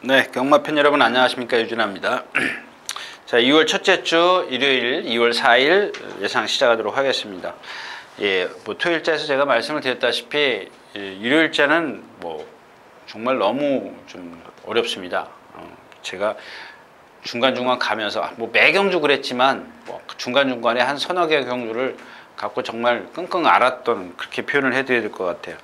네, 경마팬 여러분 안녕하십니까, 유진아입니다. 자, 2월 첫째 주 일요일 2월 4일 예상 시작하도록 하겠습니다. 예, 뭐 토요일자에서 제가 말씀을 드렸다시피 일요일자는 뭐 정말 너무 좀 어렵습니다. 제가 중간중간 가면서 뭐 매경주 그랬지만 뭐 중간중간에 한 서너 개 경주를 갖고 정말 끙끙 앓았던, 그렇게 표현을 해드려야 될 것 같아요.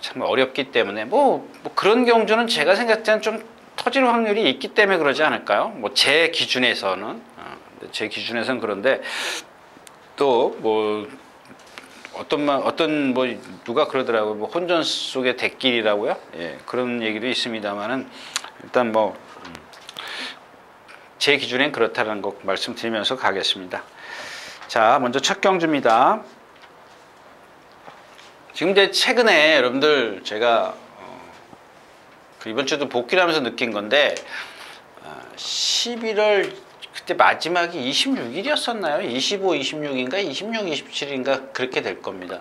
참 어렵기 때문에 뭐 그런 경주는 제가 생각할 때는 좀 터질 확률이 있기 때문에 그러지 않을까요? 뭐 제 기준에서는 그런데 또 뭐 어떤 뭐 누가 그러더라고요. 뭐 혼전 속의 대길이라고요. 예, 그런 얘기도 있습니다만은 일단 뭐 제 기준엔 그렇다는 거 말씀드리면서 가겠습니다. 자, 먼저 첫 경주입니다. 지금 이제 최근에 여러분들 제가 이번 주도 복귀를 하면서 느낀 건데 11월 그때 마지막이 26일이었었나요? 25, 26인가 26, 27인가 그렇게 될 겁니다.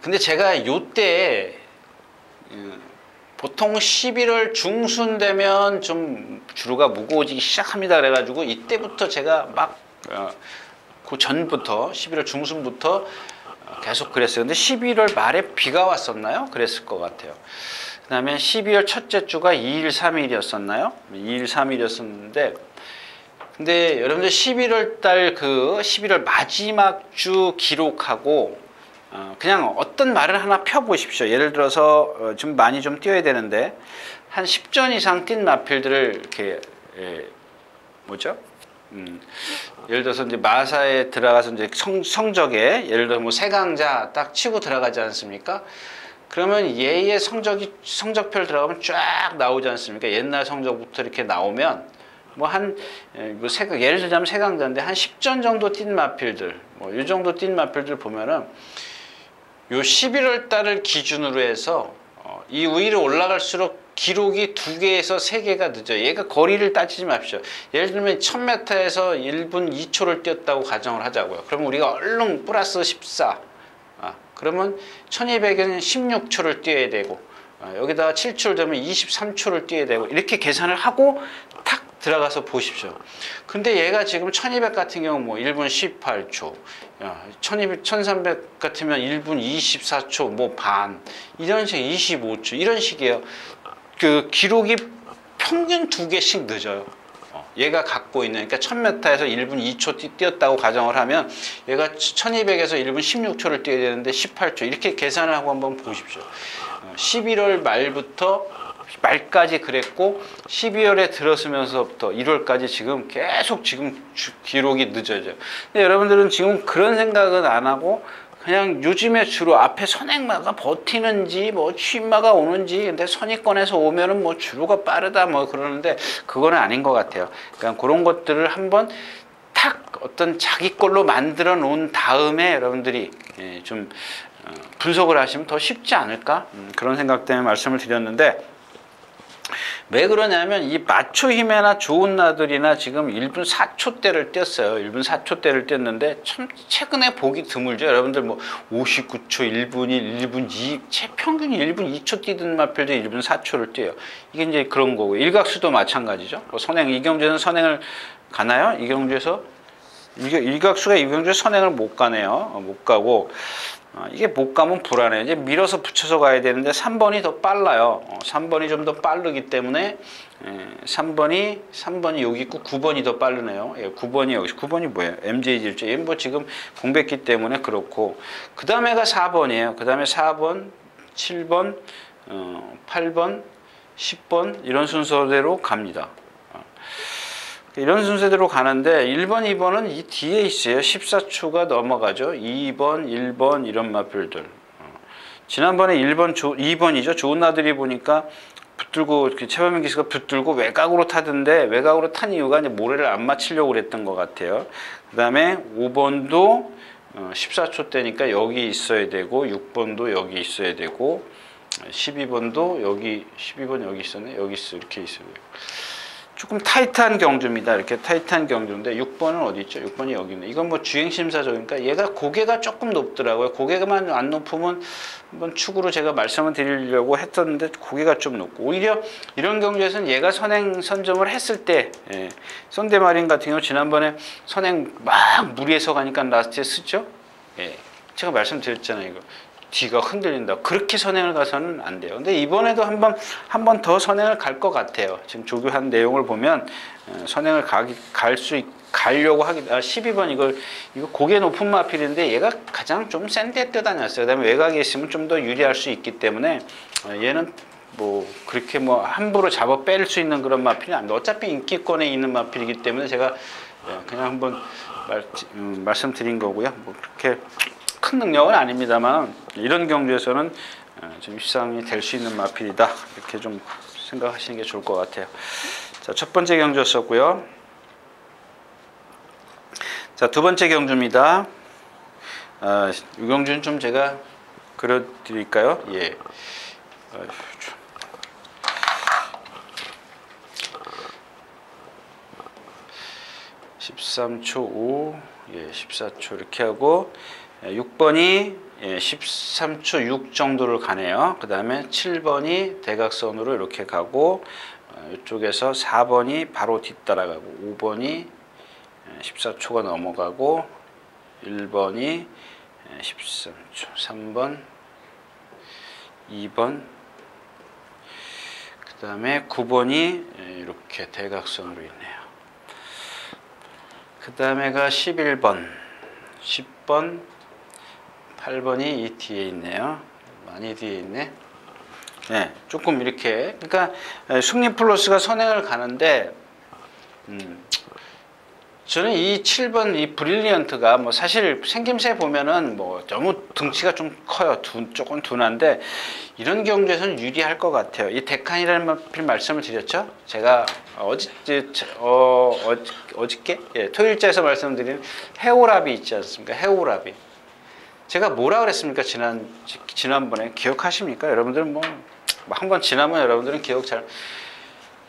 근데 제가 요때 보통 11월 중순 되면 좀 주로가 무거워지기 시작합니다. 그래가지고 이때부터 제가 막 그 전부터 11월 중순부터 계속 그랬어요. 근데 11월 말에 비가 왔었나요? 그랬을 것 같아요. 그 다음에 12월 첫째 주가 2일, 3일이었었나요? 2일, 3일이었었는데, 근데 여러분들 11월 달 11월 마지막 주 기록하고, 그냥 어떤 말을 하나 펴보십시오. 예를 들어서, 좀 많이 좀 뛰어야 되는데, 한 10전 이상 뛴 마필들을 이렇게, 뭐죠? 예를 들어서 이제 마사에 들어가서 이제 성적에 예를 들어 뭐 세강자 딱 치고 들어가지 않습니까? 그러면 얘의 성적표를 들어가면 쫙 나오지 않습니까? 옛날 성적부터 이렇게 나오면 뭐 예를 들자면 세강자인데 한 10전 정도 뛴 마필들, 뭐 이 정도 뛴 마필들 보면은 요 11월 달을 기준으로 해서 이 위로 올라갈수록 기록이 2개에서 3개가 늦어요. 얘가 거리를 따지지 마십시오. 예를 들면 1000m에서 1분 2초를 뛰었다고 가정을 하자고요. 그러면 우리가 얼른 플러스 14. 그러면 1200에는 16초를 뛰어야 되고, 여기다가 7초를 되면 23초를 뛰어야 되고, 이렇게 계산을 하고 탁 들어가서 보십시오. 근데 얘가 지금 1200 같은 경우 뭐 1분 18초, 1300 같으면 1분 24초, 뭐 반, 이런 식 25초, 이런 식이에요. 그 기록이 평균 2개씩 늦어요. 얘가 갖고 있는, 그러니까 1000m에서 1분 2초 뛰었다고 가정을 하면 얘가 1200에서 1분 16초를 뛰어야 되는데 18초, 이렇게 계산을 하고 한번 보십시오. 11월 말부터 말까지 그랬고 12월에 들어서면서부터 1월까지 지금 계속 기록이 늦어져요. 근데 여러분들은 지금 그런 생각은 안 하고 그냥 요즘에 주로 앞에 선행마가 버티는지 뭐 취임마가 오는지, 근데 선의권에서 오면은 뭐 주로가 빠르다 뭐 그러는데 그거는 아닌 것 같아요. 그러니까 그런 것들을 한번 탁 어떤 자기 걸로 만들어 놓은 다음에 여러분들이 좀 분석을 하시면 더 쉽지 않을까, 그런 생각 때문에 말씀을 드렸는데, 왜 그러냐면 이 마초 히메나 좋은 나들이나 지금 1분 4초대를 뛰었어요. 1분 4초대를 뛰었는데 참 최근에 보기 드물죠. 여러분들 뭐 59초, 1분 1, 1분 2, 최평균이 1분 2초 뛰던 마필도 1분 4초를 뛰어요. 이게 이제 그런 거고, 일각수도 마찬가지죠. 뭐 선행, 이경주에서는 선행을 가나요? 이경주에서 일각수가 이경주에 선행을 못 가네요. 못 가고, 이게 못 가면 불안해요. 이제 밀어서 붙여서 가야 되는데 3번이 더 빨라요. 3번이 좀 더 빠르기 때문에 3번이 여기 있고 9번이 더 빠르네요. 9번이 여기, 9번이 뭐예요? MJ 질주. 얘는 뭐 지금 공백기 때문에 그렇고, 그 다음에가 4번이에요. 그 다음에 4번, 7번, 8번, 10번 이런 순서대로 갑니다. 이런 순서대로 가는데 1번, 2번은 이 뒤에 있어요. 14초가 넘어가죠. 2번, 1번 이런 마필들. 지난번에 2번이죠. 좋은 나들이 보니까 붙들고, 최범민 기수가 붙들고 외곽으로 타던데, 외곽으로 탄 이유가 이제 모래를 안 맞추려고 그랬던 것 같아요. 그 다음에 5번도 14초 대니까 여기 있어야 되고, 6번도 여기 있어야 되고, 12번도 여기, 12번 여기 있었네. 여기 있어. 이렇게 있어야 돼요. 조금 타이트한 경주입니다. 이렇게 타이트한 경주인데 6번은 어디 있죠? 6번이 여기 있네. 이건 뭐 주행심사적이니까 얘가 고개가 조금 높더라고요. 고개만 안 높으면 한번 축으로 제가 말씀을 드리려고 했었는데 고개가 좀 높고, 오히려 이런 경주에서는 얘가 선행 선점을 했을 때, 썬데마린 같은 경우 지난번에 선행 막 무리해서 가니까 라스트에 쓰죠. 제가 말씀드렸잖아요. 이거 뒤가 흔들린다. 그렇게 선행을 가서는 안 돼요. 근데 이번에도 한 번 더 선행을 갈 것 같아요. 지금 조교한 내용을 보면 선행을 가려고 하기. 12번 이거 고개 높은 마필인데 얘가 가장 좀 센 데 뛰어다녔어요. 그다음에 외곽에 있으면 좀 더 유리할 수 있기 때문에 얘는 뭐 그렇게 뭐 함부로 잡아 뺄 수 있는 그런 마필이 아닙니다. 어차피 인기권에 있는 마필이기 때문에 제가 그냥 한번 말씀드린 거고요. 뭐 그렇게 큰 능력은 아닙니다만 이런 경주에서는 좀 입상이 될 수 있는 마필이다, 이렇게 좀 생각하시는 게 좋을 것 같아요. 자, 첫 번째 경주였었고요. 자, 두 번째 경주입니다. 이 경주는 좀 제가 그려드릴까요? 예. 13초 5, 14초 이렇게 하고, 6번이 13초 6 정도를 가네요. 그 다음에 7번이 대각선으로 이렇게 가고, 이쪽에서 4번이 바로 뒤따라가고, 5번이 14초가 넘어가고, 1번이 13초, 3번, 2번, 그 다음에 9번이 이렇게 대각선으로 있네요. 그 다음에가 11번, 10번, 8번이 이 뒤에 있네요. 많이 뒤에 있네. 네, 조금 이렇게. 그러니까 승리 플러스가 선행을 가는데, 저는 이 7번 이 브릴리언트가 뭐 사실 생김새 보면은 뭐 너무 등치가 좀 커요. 조금 둔한데 이런 경주에서는 유리할 것 같아요. 이 데칸이라는 말씀을 드렸죠. 제가 어저께 토요일자에서 말씀드린 해오라비 있지 않습니까? 해오라비. 제가 뭐라 그랬습니까? 지난번에 기억하십니까? 여러분들은 뭐 한번 지나면 여러분들은 기억 잘.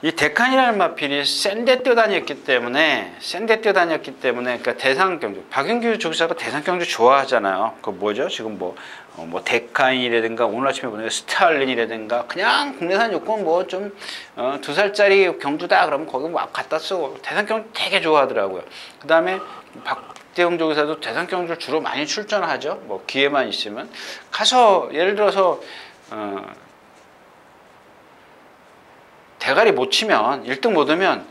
이 데칸이라는 마필이 센데 뛰어다녔기 때문에, 그러니까 대상 경주, 박윤규 조사가 대상 경주 좋아하잖아요. 그 뭐죠? 지금 뭐 데칸이라든가 오늘 아침에 보니까 스탈린이라든가 그냥 국내산 요건 뭐 좀 2살짜리 경주다 그러면 거기 막 갖다 쓰고 대상 경주 되게 좋아하더라고요. 그 다음에 박대영 조사도 대상 경주를 주로 많이 출전하죠. 뭐 기회만 있으면 가서 예를 들어서 대가리 못 치면 1등 못 하면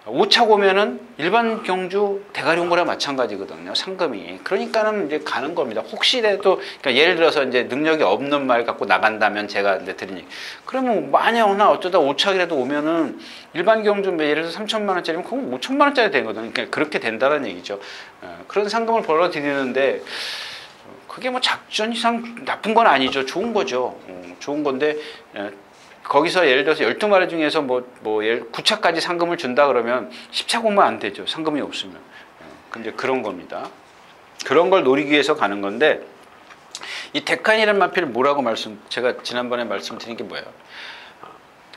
5차 오면은 일반 경주 대가리 온 거랑 마찬가지거든요. 상금이. 그러니까는 이제 가는 겁니다. 혹시라도, 그러니까 예를 들어서 이제 능력이 없는 말 갖고 나간다면 제가 이제 드린 얘기. 그러면 만약나 어쩌다 5차라도 오면은 일반 경주 예를 들어서 3천만 원짜리면 그건 5천만 원짜리 되거든요. 그러니까 그렇게 된다는 얘기죠. 그런 상금을 벌어들이는데 그게 뭐 작전 이상 나쁜 건 아니죠. 좋은 거죠. 좋은 건데, 거기서 예를 들어서 12마리 중에서 9차까지 상금을 준다 그러면 10차 오면 안 되죠. 상금이 없으면. 근데 그런 겁니다. 그런 걸 노리기 위해서 가는 건데, 이 데칸이라는 마필을 뭐라고 제가 지난번에 말씀드린 게 뭐예요?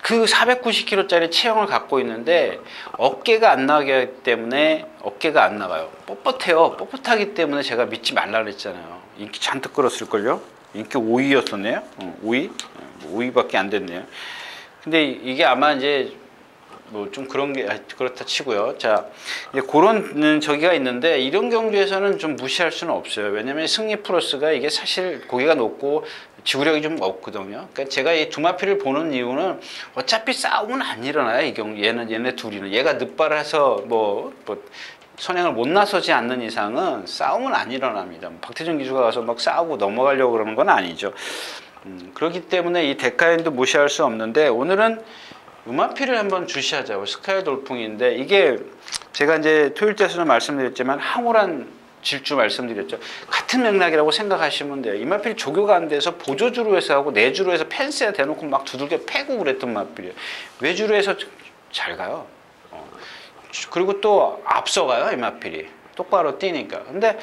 그 490kg짜리 체형을 갖고 있는데 어깨가 안 나가기 때문에 어깨가 안 나가요. 뻣뻣해요. 뻣뻣하기 때문에 제가 믿지 말라 그랬잖아요. 인기 잔뜩 끌었을걸요? 인기 5위였었네요. 5위? 5위밖에 안 됐네요. 근데 이게 아마 이제 뭐 좀 그런 게 그렇다 치고요. 자, 이제 그런 저기가 있는데 이런 경주에서는 좀 무시할 수는 없어요. 왜냐면 승리 플러스가 이게 사실 고개가 높고 지구력이 좀 없거든요. 그러니까 제가 이 두 마필을 보는 이유는 어차피 싸움은 안 일어나요. 이 경주 얘네 둘이는 얘가 늦발해서 뭐 선행을 못 나서지 않는 이상은 싸움은 안 일어납니다. 박태준 기수가 가서 막 싸우고 넘어가려고 그러는 건 아니죠. 그렇기 때문에 이 데카인도 무시할 수 없는데 오늘은 음마필을 한번 주시하자고. 스카이 돌풍인데 이게 제가 이제 토요일자에서는 말씀드렸지만 황홀한 질주 말씀드렸죠. 같은 맥락이라고 생각하시면 돼요. 이 마필이 조교가 안 돼서 보조주로 해서 하고 내주로 해서 펜스에 대놓고 막 두들겨 패고 그랬던 마필이에요. 외주로 해서 잘 가요. 그리고 또 앞서가요. 이 마필이 똑바로 뛰니까. 근데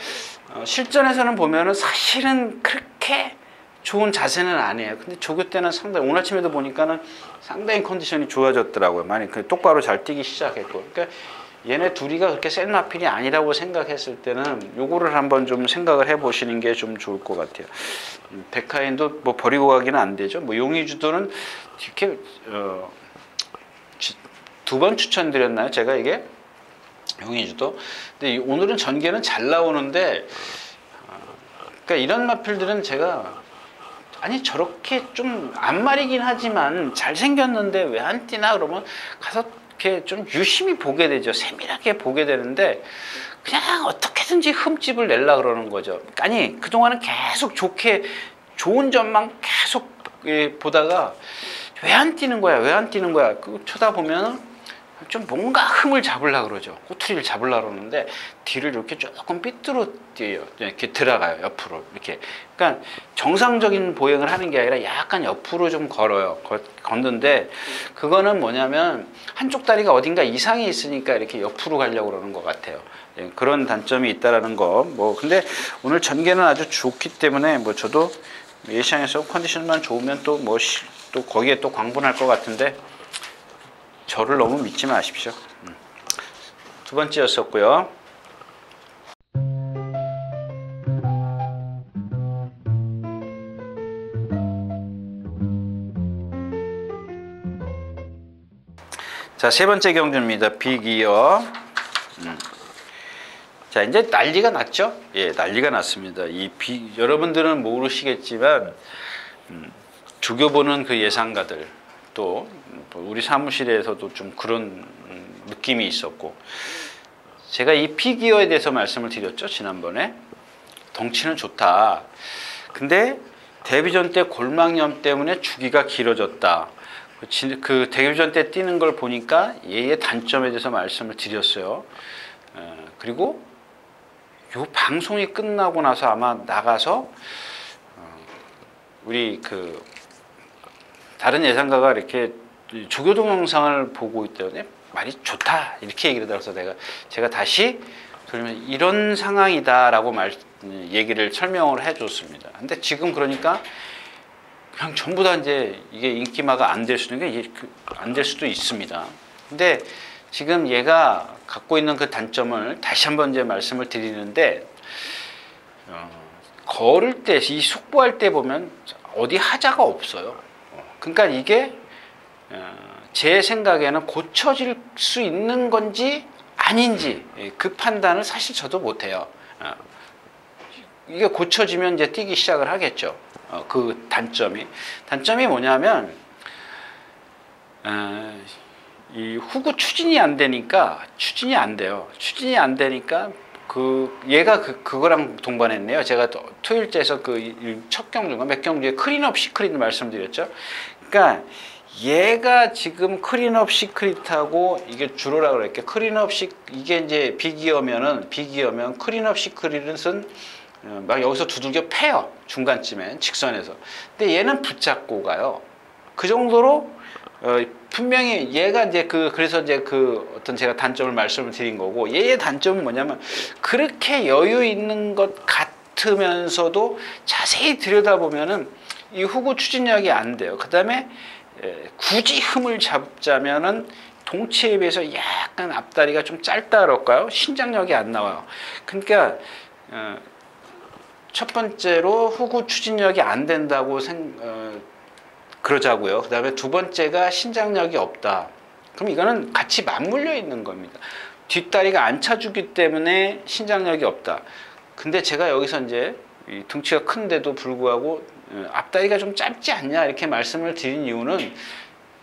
실전에서는 보면은 사실은 그렇게 좋은 자세는 아니에요. 근데 조교 때는 상당히 오늘 아침에도 보니까는 상당히 컨디션이 좋아졌더라고요. 많이 똑바로 잘 뛰기 시작했고. 그러니까 얘네 둘이가 그렇게 센 마필이 아니라고 생각했을 때는 요거를 한번 좀 생각을 해보시는 게 좀 좋을 것 같아요. 백하인도 뭐 버리고 가기는 안 되죠. 뭐 용의주도는 이렇게 두 번 추천드렸나요? 제가 이게 용의주도. 근데 오늘은 전개는 잘 나오는데, 그러니까 이런 마필들은 제가 아니 저렇게 좀 안 말이긴 하지만 잘 생겼는데 왜 안 뛰나 그러면 가서 이렇게 좀 유심히 보게 되죠. 세밀하게 보게 되는데 그냥 어떻게든지 흠집을 내려 그러는 거죠. 아니 그동안은 계속 좋은 점만 계속 보다가 왜 안 뛰는 거야? 왜 안 뛰는 거야? 그 쳐다보면 좀 뭔가 흠을 잡으려고 그러죠. 꼬투리를 잡으려고 그러는데 뒤를 이렇게 조금 삐뚤어 뛰어요. 이렇게 들어가요. 옆으로 이렇게. 그러니까 정상적인 보행을 하는 게 아니라 약간 옆으로 좀 걸어요. 걷는데 그거는 뭐냐면 한쪽 다리가 어딘가 이상이 있으니까 이렇게 옆으로 가려고 그러는 것 같아요. 그런 단점이 있다라는 거. 뭐 근데 오늘 전개는 아주 좋기 때문에 뭐 저도 예시장에서 컨디션만 좋으면 또 뭐 또 거기에 또 광분할 것 같은데 저를 너무 믿지 마십시오. 두 번째였었고요. 자, 세 번째 경주입니다. 비기어. 자, 이제 난리가 났죠? 예, 난리가 났습니다. 여러분들은 모르시겠지만, 조교 보는 그 예상가들, 또 우리 사무실에서도 좀 그런 느낌이 있었고, 제가 이 피기어에 대해서 말씀을 드렸죠, 지난번에. 덩치는 좋다. 근데 데뷔전 때 골막염 때문에 주기가 길어졌다. 그 데뷔전 때 뛰는 걸 보니까 얘의 단점에 대해서 말씀을 드렸어요. 그리고 요 방송이 끝나고 나서 아마 나가서 우리 그 다른 예상가가 이렇게 조교 동영상을 보고 있더니 말이 좋다 이렇게 얘기를 들어서 제가 다시 그러면 이런 상황이다라고 얘기를 설명을 해줬습니다. 근데 지금 그러니까 그냥 전부 다 이제 이게 인기마가 안 될 수도 있습니다. 근데 지금 얘가 갖고 있는 그 단점을 다시 한번 이제 말씀을 드리는데, 걸을 때, 이 속보할 때 보면 어디 하자가 없어요. 그러니까 이게 제 생각에는 고쳐질 수 있는 건지 아닌지 그 판단을 사실 저도 못해요. 이게 고쳐지면 이제 뛰기 시작을 하겠죠. 그 단점이 뭐냐면 이 후구 추진이 안 되니까 추진이 안 돼요. 추진이 안 되니까 얘가 그거랑 동반했네요. 제가 토요일째에서 그 첫 경주가 몇 경주에 클린업 시크릿 말씀드렸죠. 그러니까 얘가 지금 클린업 시크릿하고 이게 주로라 그랬게 이게 이제 비기어면 클린업 시크릿은 막 여기서 두들겨 패요. 중간쯤에 직선에서. 근데 얘는 붙잡고 가요. 그 정도로 분명히 얘가 이제 그래서 이제 어떤 제가 단점을 말씀을 드린 거고, 얘의 단점은 뭐냐면 그렇게 여유 있는 것 같으면서도 자세히 들여다보면은 이 후구 추진력이 안 돼요. 그 다음에 굳이 흠을 잡자면은 동체에 비해서 약간 앞다리가 좀 짧다 그럴까요? 신장력이 안 나와요. 그러니까 첫 번째로 후구 추진력이 안 된다고 그러자고요. 그 다음에 두 번째가 신장력이 없다. 그럼 이거는 같이 맞물려 있는 겁니다. 뒷다리가 안 차주기 때문에 신장력이 없다. 근데 제가 여기서 이제 등치가 큰데도 불구하고 앞다리가 좀 짧지 않냐 이렇게 말씀을 드린 이유는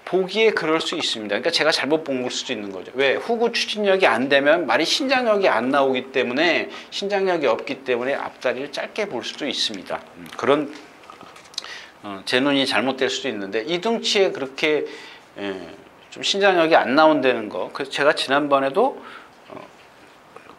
보기에 그럴 수 있습니다. 그러니까 제가 잘못 본 걸 수도 있는 거죠. 왜? 후구 추진력이 안 되면 말이 신장력이 안 나오기 때문에, 신장력이 없기 때문에 앞다리를 짧게 볼 수도 있습니다. 그런 제 눈이 잘못될 수도 있는데, 이 등치에 그렇게 좀 신장력이 안 나온다는 거, 그래서 제가 지난번에도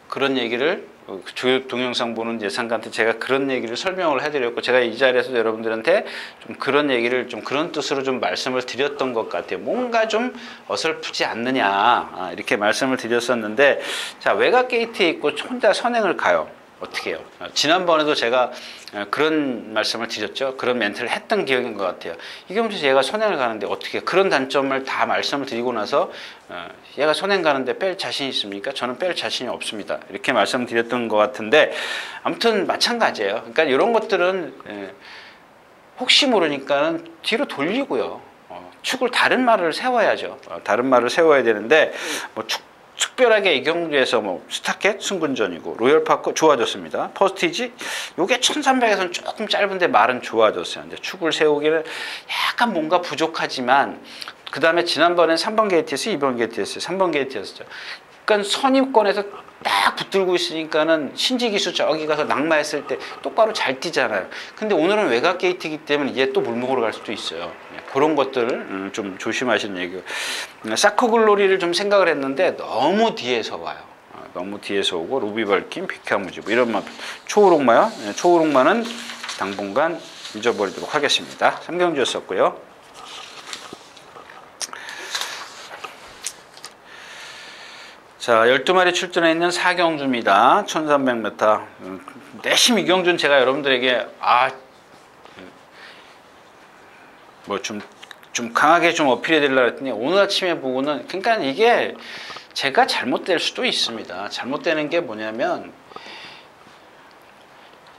그런 얘기를 조교 동영상 보는 예상가한테 제가 그런 얘기를 설명을 해드렸고, 제가 이 자리에서 여러분들한테 좀 그런 얘기를 좀 그런 뜻으로 좀 말씀을 드렸던 것 같아요. 뭔가 좀 어설프지 않느냐 이렇게 말씀을 드렸었는데, 자, 외곽 게이트에 있고 혼자 선행을 가요. 어떻게 해요? 지난번에도 제가 그런 말씀을 드렸죠. 그런 멘트를 했던 기억인 것 같아요. 이경주 얘가 선행을 가는데 어떻게 해요? 그런 단점을 다 말씀을 드리고 나서 얘가 선행 가는데 뺄 자신이 있습니까? 저는 뺄 자신이 없습니다. 이렇게 말씀드렸던 것 같은데 아무튼 마찬가지예요. 그러니까 이런 것들은 혹시 모르니까는 뒤로 돌리고요. 축을 다른 말을 세워야죠. 다른 말을 세워야 되는데 뭐 특별하게 이경주에서 뭐 스타켓 승군전이고 로열파크 좋아졌습니다. 퍼스티지 요게 1300에서는 조금 짧은데 말은 좋아졌어요. 근데 축을 세우기는 약간 뭔가 부족하지만 그 다음에 지난번엔 3번 게이트였어요, 2번 게이트였어요, 3번 게이트였죠. 그러니까 선입권에서 딱 붙들고 있으니까는 신지기수 저기 가서 낙마했을 때 똑바로 잘 뛰잖아요. 근데 오늘은 외곽 게이트이기 때문에 이제 또 물먹으러 갈 수도 있어요. 그런 것들을 좀 조심하시는 얘기고. 사커글로리를 좀 생각을 했는데 너무 뒤에서 와요. 너무 뒤에서 오고 루비 밝힌 비카무지 뭐 이런 말. 초우롱마요. 초우롱마는 당분간 잊어버리도록 하겠습니다. 삼경주였었고요. 자, 12마리 출전해 있는 사경주입니다. 1300m. 내심 이경주는 제가 여러분들에게 좀 강하게 좀 어필해 드리려고 했더니 오늘 아침에 보고는 그러니까 이게 제가 잘못될 수도 있습니다. 잘못되는 게 뭐냐면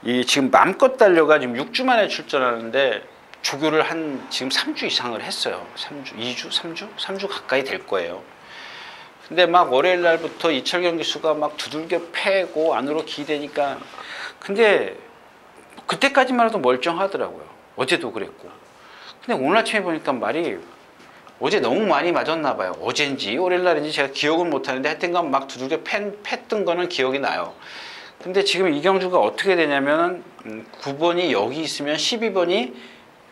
이 지금 마음껏 달려가 지금 6주 만에 출전하는데 조교를 한 지금 3주 이상을 했어요. 3주, 2주, 3주? 3주 가까이 될 거예요. 근데 막 월요일 날부터 이철경 기수가 막 두들겨 패고 안으로 기대니까 근데 그때까지만 해도 멀쩡하더라고요. 어제도 그랬고. 근데 오늘 아침에 보니까 말이 어제 너무 많이 맞았나 봐요. 어젠지 월요일 날인지 제가 기억은 못하는데 하여튼간 막 두들겨 팼던 거는 기억이 나요. 근데 지금 이경주가 어떻게 되냐면 9번이 여기 있으면 12번이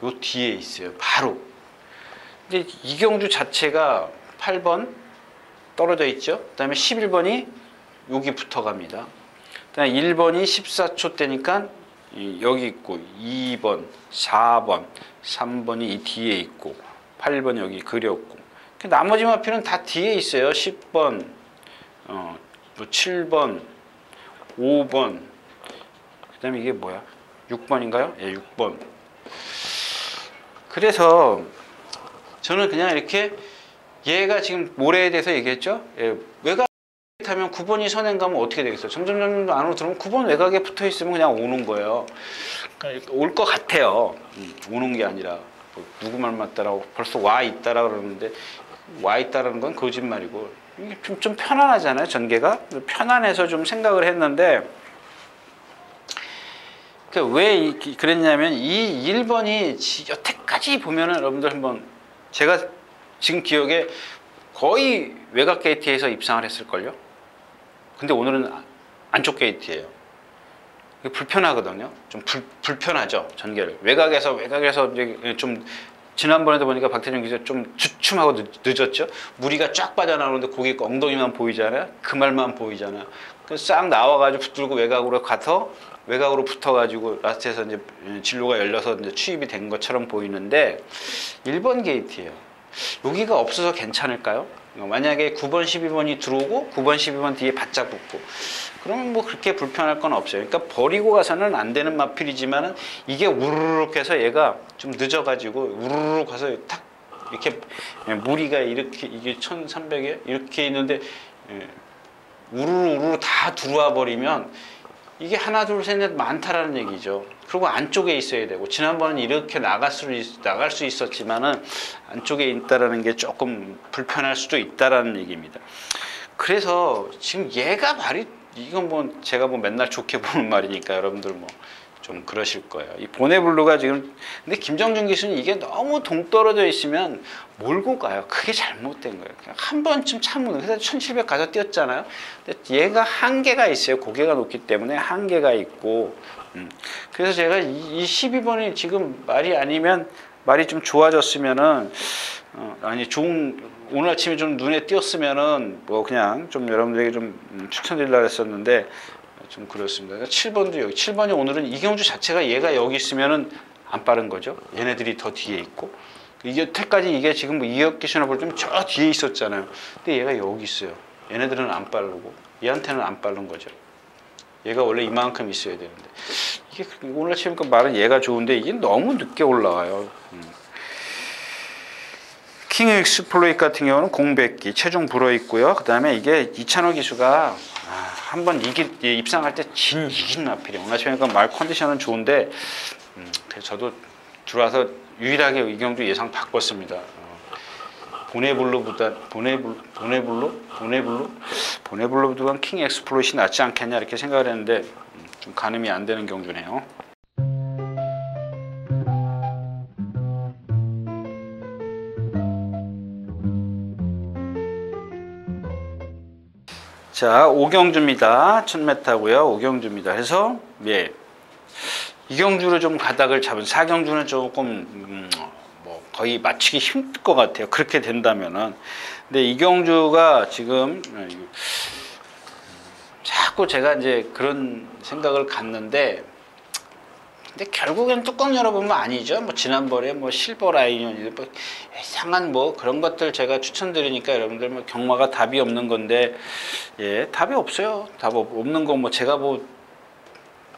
요 뒤에 있어요. 바로. 근데 이경주 자체가 8번 떨어져 있죠. 그 다음에 11번이 여기 붙어갑니다. 그 다음에 1번이 14초 때니까 여기 있고 2번, 4번, 3번이 이 뒤에 있고 8번 여기 그렸고 나머지 마피는 다 뒤에 있어요. 10번, 7번, 5번 그 다음에 이게 뭐야? 6번인가요? 예, 6번. 그래서 저는 그냥 이렇게 얘가 지금 모래에 대해서 얘기했죠. 예, 외곽 타면 9번이 선행 가면 어떻게 되겠어요? 점점 안으로 들어오면 9번 외곽에 붙어 있으면 그냥 오는 거예요. 그러니까 올 것 같아요. 오는 게 아니라 뭐 누구 말 맞다라고 벌써 와 있다라 그러는데 와 있다라는 건 거짓말이고 이게 좀 편안하잖아요. 전개가 편안해서 좀 생각을 했는데 그러니까 왜 그랬냐면 이 1번이 여태까지 보면은 여러분들 한번 제가 지금 기억에 거의 외곽 게이트에서 입상을 했을걸요. 근데 오늘은 안쪽 게이트예요. 불편하거든요. 좀 불편하죠. 전개를. 외곽에서 이제 좀 지난번에도 보니까 박태준 기자 좀 주춤하고 늦었죠. 무리가 쫙 빠져나오는데 거기 엉덩이만 보이잖아요. 그 말만 보이잖아요. 그래서 싹 나와가지고 붙들고 외곽으로 가서 외곽으로 붙어가지고 라스트에서 이제 진로가 열려서 이제 추입이 된 것처럼 보이는데 1번 게이트예요. 여기가 없어서 괜찮을까요? 만약에 9번, 12번이 들어오고 9번, 12번 뒤에 바짝 붙고 그러면 뭐 그렇게 불편할 건 없어요. 그러니까 버리고 가서는 안 되는 마필이지만은 이게 우르르 해서 얘가 좀 늦어가지고 우르르 가서 탁 이렇게 무리가 이렇게 이게 1300에 이렇게 있는데 우르르 다 들어와 버리면 이게 하나 둘 셋 넷 많다라는 얘기죠. 그리고 안쪽에 있어야 되고 지난번은 이렇게 나갈 수 있었지만은 안쪽에 있다라는 게 조금 불편할 수도 있다라는 얘기입니다. 그래서 지금 얘가 말이 이건 뭐 제가 뭐 맨날 좋게 보는 말이니까 여러분들 뭐 좀 그러실 거예요. 이 보네블루가 지금 근데 김정준 기수는 이게 너무 동떨어져 있으면 몰고 가요. 그게 잘못된 거예요. 한 번쯤 참는 그래서 1700 가서 뛰었잖아요. 근데 얘가 한계가 있어요. 고개가 높기 때문에 한계가 있고 그래서 제가 이 12번이 지금 말이 좀 좋아졌으면은 아니 좋은 오늘 아침에 좀 눈에 띄었으면은 뭐 그냥 좀 여러분들에게 좀 추천드리려고 했었는데 좀 그렇습니다. 7번도 여기 7번이 오늘은 이경주 자체가 얘가 여기 있으면은 안 빠른 거죠. 얘네들이 더 뒤에 있고 여태까지 이게 지금 뭐 이혁 기수나 볼 좀 저 뒤에 있었잖아요. 근데 얘가 여기 있어요. 얘네들은 안 빠르고 얘한테는 안 빠른 거죠. 얘가 원래 이만큼 있어야 되는데 이게 오늘 아침에 말은 얘가 좋은데 이게 너무 늦게 올라와요. 킹 익스플로잇 같은 경우는 공백기 체중 불어 있고요. 그 다음에 이게 이찬호 기수가 한번 입상할 때 이긴 마필이에요. 오늘 아침에 말 컨디션은 좋은데 그래서 저도 들어와서 유일하게 이경주 예상 바꿨습니다. 보네블루보다 킹 엑스플로잇이 낫지 않겠냐 이렇게 생각을 했는데 좀 가늠이 안 되는 경주네요. 자, 5경주입니다. 1000m고요. 5경주입니다. 그래서 예, 이경주로 좀 가닥을 잡은 4경주는 조금 뭐 거의 맞추기 힘들 것 같아요. 그렇게 된다면은. 근데 이경주가 지금 자꾸 제가 이제 그런 생각을 갖는데, 근데 결국엔 뚜껑 열어보면 아니죠. 뭐 지난번에 뭐 실버 라이언 뭐 이상한 뭐 그런 것들 제가 추천드리니까 여러분들 뭐 경마가 답이 없는 건데, 예, 답이 없어요. 답 없는 거 뭐 제가 뭐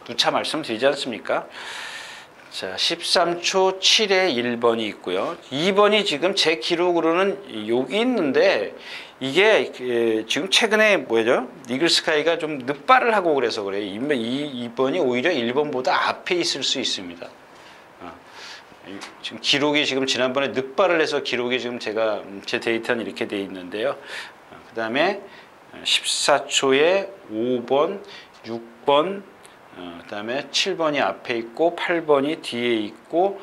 누차 말씀드리지 않습니까? 자, 13초 7에 1번이 있고요. 2번이 지금 제 기록으로는 여기 있는데, 이게 지금 최근에 뭐죠? 이글스카이가 좀 늦발을 하고 그래서 그래요. 2번이 오히려 1번보다 앞에 있을 수 있습니다. 지금 기록이 지금 지난번에 늦발을 해서 기록이 지금 제가 제 데이터는 이렇게 돼 있는데요. 그 다음에 14초에 5번, 6번, 그 다음에 7번이 앞에 있고 8번이 뒤에 있고,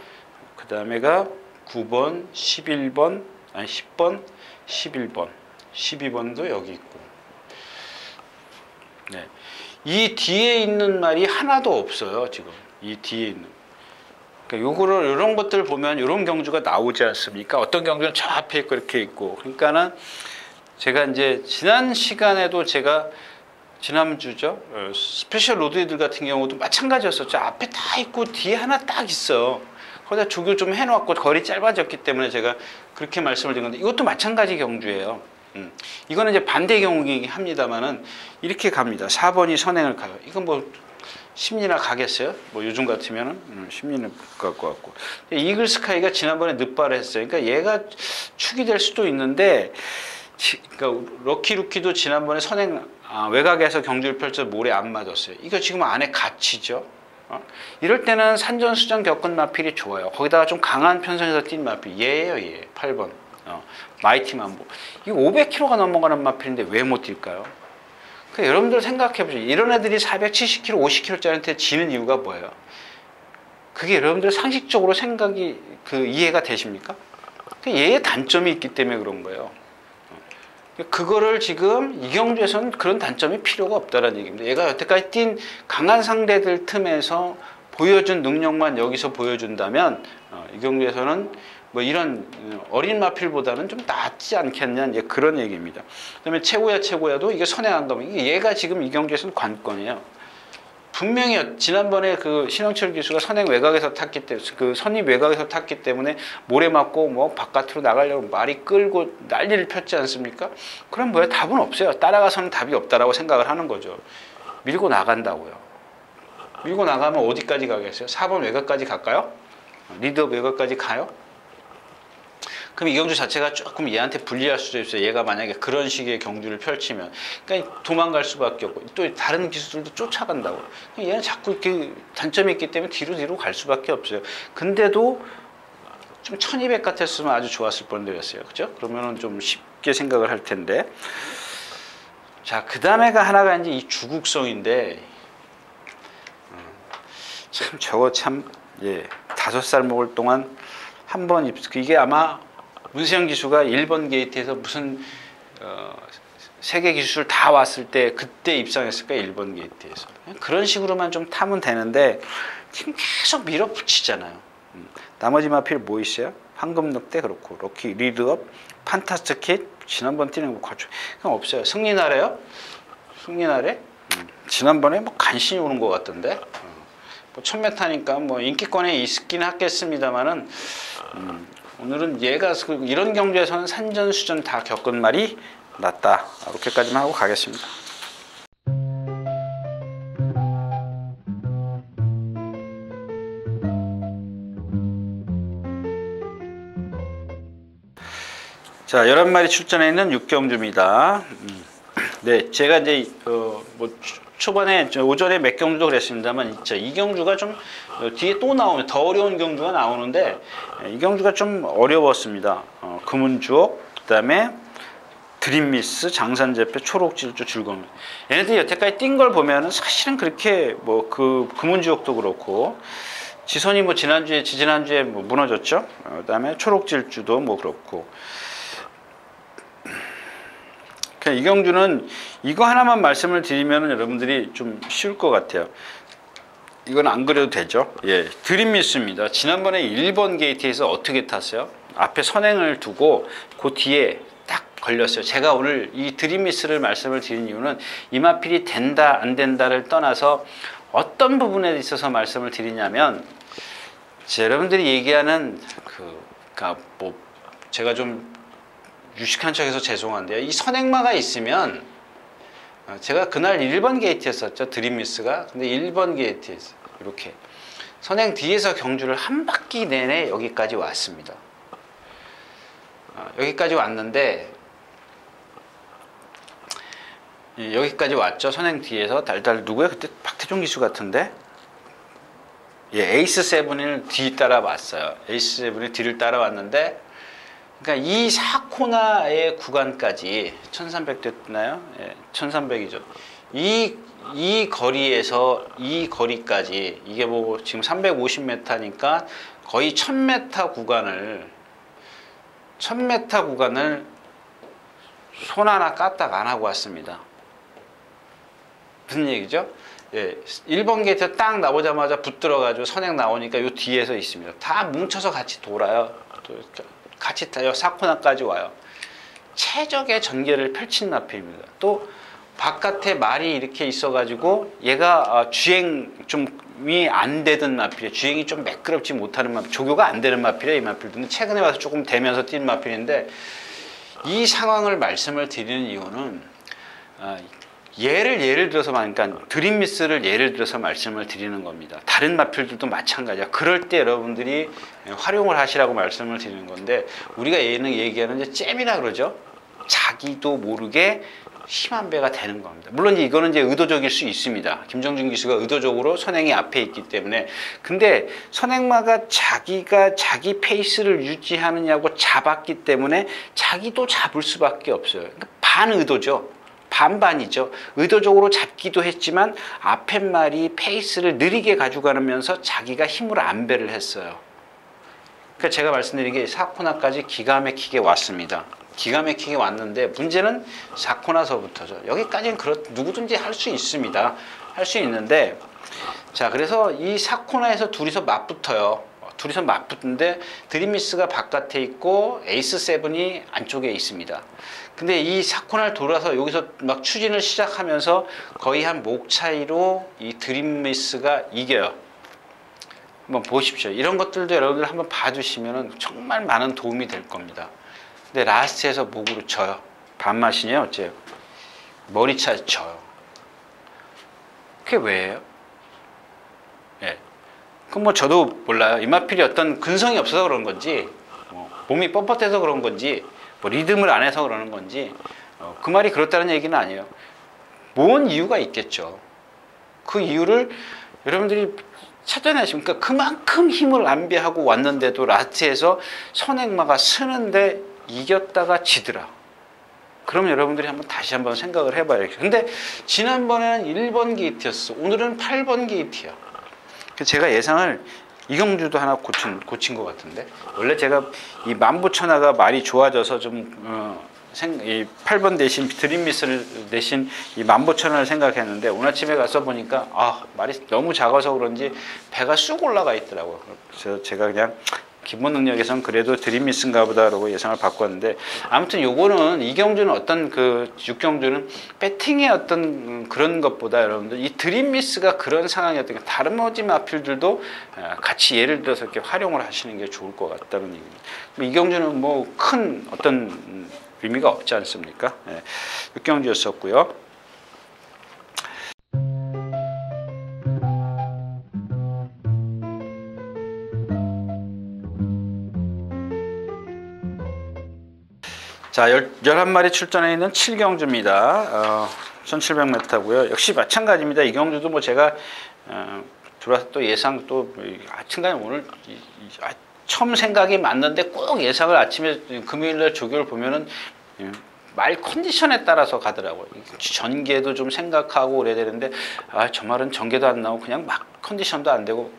그 다음에가 9번, 11번, 아니 10번, 11번, 12번도 여기 있고. 네. 이 뒤에 있는 말이 하나도 없어요. 지금 이 뒤에 있는. 그러니까 요거를 이런 것들 보면 이런 경주가 나오지 않습니까? 어떤 경주는 저 앞에 있고 이렇게 있고. 그러니까는 제가 이제 지난 시간에도 제가 지난주죠. 스페셜 로드들 같은 경우도 마찬가지였었죠. 앞에 다 있고 뒤에 하나 딱 있어. 거기다 조교 좀 해놓았고 거리 짧아졌기 때문에 제가 그렇게 말씀을 드린 건데, 이것도 마찬가지 경주예요. 이거는 이제 반대 경우이긴 합니다만은 이렇게 갑니다. 4번이 선행을 가요. 이건 뭐 심리나 가겠어요? 뭐 요즘 같으면은 심리는 갈 것 같고. 이글스카이가 지난번에 늦발을 했어요. 그러니까 얘가 축이 될 수도 있는데, 그러니까 럭키루키도 지난번에 선행 외곽에서 경주를 펼쳐 모래 안 맞았어요. 이거 지금 안에 갇히죠. 이럴 때는 산전수전 겪은 마필이 좋아요. 거기다가 좀 강한 편성에서 뛴 마필 얘예요. 얘 8번 마이티 만보. 이거 500km가 넘어가는 마필인데 왜 못 뛸까요? 그러니까 여러분들 생각해보세요. 이런 애들이 470km, 50km짜리한테 지는 이유가 뭐예요? 그게 여러분들 상식적으로 생각이 이해가 되십니까? 얘의 단점이 있기 때문에 그런 거예요. 그거를 지금 이경주에서는 그런 단점이 필요가 없다는 얘기입니다. 얘가 여태까지 뛴 강한 상대들 틈에서 보여준 능력만 여기서 보여준다면 이경주에서는 뭐 이런 어린 마필보다는 좀 낫지 않겠냐, 이제 그런 얘기입니다. 그다음에 최고야도 이게 선행한 거면 얘가 지금 이경주에서는 관건이에요. 분명히 지난번에 신영철 기수가 선행 외곽에서 탔기 때문에, 선입 외곽에서 탔기 때문에 모래 맞고 뭐 바깥으로 나가려고 말이 끌고 난리를 폈지 않습니까? 그럼 뭐야? 답은 없어요. 따라가서는 답이 없다라고 생각을 하는 거죠. 밀고 나간다고요. 밀고 나가면 어디까지 가겠어요? 4번 외곽까지 갈까요? 리드업 외곽까지 가요? 그럼 이 경주 자체가 조금 얘한테 불리할 수도 있어요. 얘가 만약에 그런 식의 경주를 펼치면. 그러니까 도망갈 수밖에 없고, 또 다른 기수들도 쫓아간다고. 얘는 자꾸 이렇게 단점이 있기 때문에 뒤로 갈 수밖에 없어요. 근데도 좀 1200 같았으면 아주 좋았을 뻔했어요. 그죠? 그러면은 좀 쉽게 생각을 할 텐데. 자, 그 다음에가 하나가 이제 이 주국성인데, 참 저거 참, 예, 5살 먹을 동안 한 번 이게 아마 문세영 기수가 1번 게이트에서 무슨 세계 기술 다 왔을 때 그때 입상했을 거예요. 1번 게이트에서. 그런 식으로만 좀 타면 되는데 지금 계속 밀어붙이잖아요. 나머지 마필 뭐 있어요? 황금늑대 그렇고 럭키 리드업, 판타스틱 지난번 뛰는 거 거쳐 그냥 없어요. 승리나래요? 승리나래? 지난번에 뭐 간신히 오는 것 같던데. 뭐 1000m니까 뭐 인기권에 있긴 하겠습니다만은 오늘은 얘가 이런 경주에서는 산전수전 다 겪은 말이 낫다. 이렇게까지만 하고 가겠습니다. 자, 11마리 출전해 있는 육경주입니다. 네, 제가 이제 초반에 오전에 몇 경주도 그랬습니다만 이 경주가 좀 뒤에 또 나오면 더 어려운 경주가 나오는데 이 경주가 좀 어려웠습니다. 금은주옥, 그다음에 드림미스, 장산제패, 초록질주, 줄거미. 얘네들이 여태까지 뛴 걸 보면은 사실은 그렇게 금은주옥도 그렇고 지선이 지지난주에 무너졌죠. 그다음에 초록질주도 그렇고. 이 경주는 이거 하나만 말씀을 드리면 여러분들이 좀 쉬울 것 같아요. 이건 안 그래도 되죠. 예, 드림미스입니다. 지난번에 1번 게이트에서 어떻게 탔어요? 앞에 선행을 두고 그 뒤에 딱 걸렸어요. 제가 오늘 이 드림미스를 말씀을 드린 이유는 이마필이 된다 안 된다를 떠나서 어떤 부분에 있어서 말씀을 드리냐면 여러분들이 얘기하는 제가 좀 유식한 척해서 죄송한데요. 이 선행마가 있으면 제가 그날 1번 게이트였었죠. 드림미스가. 근데 1번 게이트였어요. 이렇게 선행 뒤에서 경주를 한 바퀴 내내 여기까지 왔습니다. 여기까지 왔는데 여기까지 왔죠. 선행 뒤에서 달달 누구야? 그때 박태종 기수 같은데. 예, 에이스 세븐을 뒤 따라왔어요. 에이스 세븐이 뒤를 따라왔는데 그러니까 이 4코너의 구간까지 1300 됐나요? 예, 1300이죠. 이 거리에서 이 거리까지 이게 지금 350m니까 거의 1000m 구간을 손 하나 까딱 안 하고 왔습니다. 무슨 얘기죠? 예, 1번 게이트 딱 나오자마자 붙들어가지고 선행 나오니까 요 뒤에서 있습니다. 다 뭉쳐서 같이 돌아요. 같이 타요. 4코너까지 와요. 최적의 전개를 펼친 마필입니다. 또 바깥에 말이 이렇게 있어가지고 얘가 주행이 안 되던 마필이에요. 주행이 좀 매끄럽지 못하는 마필, 조교가 안 되는 마필이에요. 이 마필들은 최근에 와서 조금 되면서 뛴 마필인데 이 상황을 말씀을 드리는 이유는 예를 들어서 그러니까 드림미스를 예를 들어서 말씀을 드리는 겁니다. 다른 마필들도 마찬가지야. 그럴 때 여러분들이 활용을 하시라고 말씀을 드리는 건데 우리가 얘기하는 이제 잼이라 그러죠. 자기도 모르게 힘한 배가 되는 겁니다. 물론 이거는 이제 의도적일 수 있습니다. 김정준 기수가 의도적으로 선행이 앞에 있기 때문에. 근데 선행마가 자기가 자기 페이스를 유지하느냐고 잡았기 때문에 자기도 잡을 수밖에 없어요. 그러니까 반의도죠. 반반이죠. 의도적으로 잡기도 했지만 앞에 말이 페이스를 느리게 가져가면서 자기가 힘을 안배를 했어요. 그러니까 제가 말씀드린 게 4코너까지 기가 막히게 왔습니다. 기가 막히게 왔는데 문제는 4코너서부터죠. 여기까지는 누구든지 할 수 있습니다. 할 수 있는데 자, 그래서 이 4코너에서 둘이서 맞붙어요. 둘이서 맞붙는데 드림미스가 바깥에 있고 에이스 세븐이 안쪽에 있습니다. 근데 이 4코너를 돌아서 여기서 막 추진을 시작하면서 거의 한 목 차이로 이 드림미스가 이겨요. 한번 보십시오. 이런 것들도 여러분들 한번 봐주시면 정말 많은 도움이 될 겁니다. 근데 라스트에서 목으로 져요. 반맛이냐 어째요? 머리차 져요. 그게 왜예요? 예. 그럼 저도 몰라요. 이마필이 어떤 근성이 없어서 그런 건지, 몸이 뻣뻣해서 그런 건지, 리듬을 안 해서 그러는 건지, 그 말이 그렇다는 얘기는 아니에요. 뭔 이유가 있겠죠. 그 이유를 여러분들이 찾아내시면, 그러니까 그만큼 힘을 안배하고 왔는데도 라스트에서 선행마가 쓰는데 이겼다가 지더라. 그럼 여러분들이 다시 한번 생각을 해봐야겠죠. 근데 지난번에는 1번 게이트였어. 오늘은 8번 게이트야. 제가 예상을 이경주도 하나 고친 것 같은데 원래 제가 이 만부천하가 말이 좋아져서 이 8번 대신 드림미스를 대신 이 만부천하를 생각했는데 오늘 아침에 가서 보니까 말이 너무 작아서 그런지 배가 쑥 올라가 있더라고요. 그래서 제가 그냥 기본 능력에선 그래도 드림미스인가 보다라고 예상을 바꿨는데 아무튼 요거는 이경주는 어떤 육경주는 배팅의 어떤 그런 것보다 여러분들 이 드림미스가 그런 상황이었던 게 다른 마필들도 같이 예를 들어서 이렇게 활용을 하시는 게 좋을 것 같다는 얘기입니다. 이경주는 큰 어떤 의미가 없지 않습니까? 육경주였었고요. 자, 11마리 출전해 있는 7경주입니다. 1700m고요. 역시 마찬가지입니다. 이 경주도 뭐 제가 들어와서 또 예상 또 하여튼간 오늘 처음 생각이 맞는데 꼭 예상을 아침에 금요일날 조교를 보면은 말 컨디션에 따라서 가더라고요. 전개도 좀 생각하고 그래야 되는데 저 말은 전개도 안 나오고 그냥 막 컨디션도 안 되고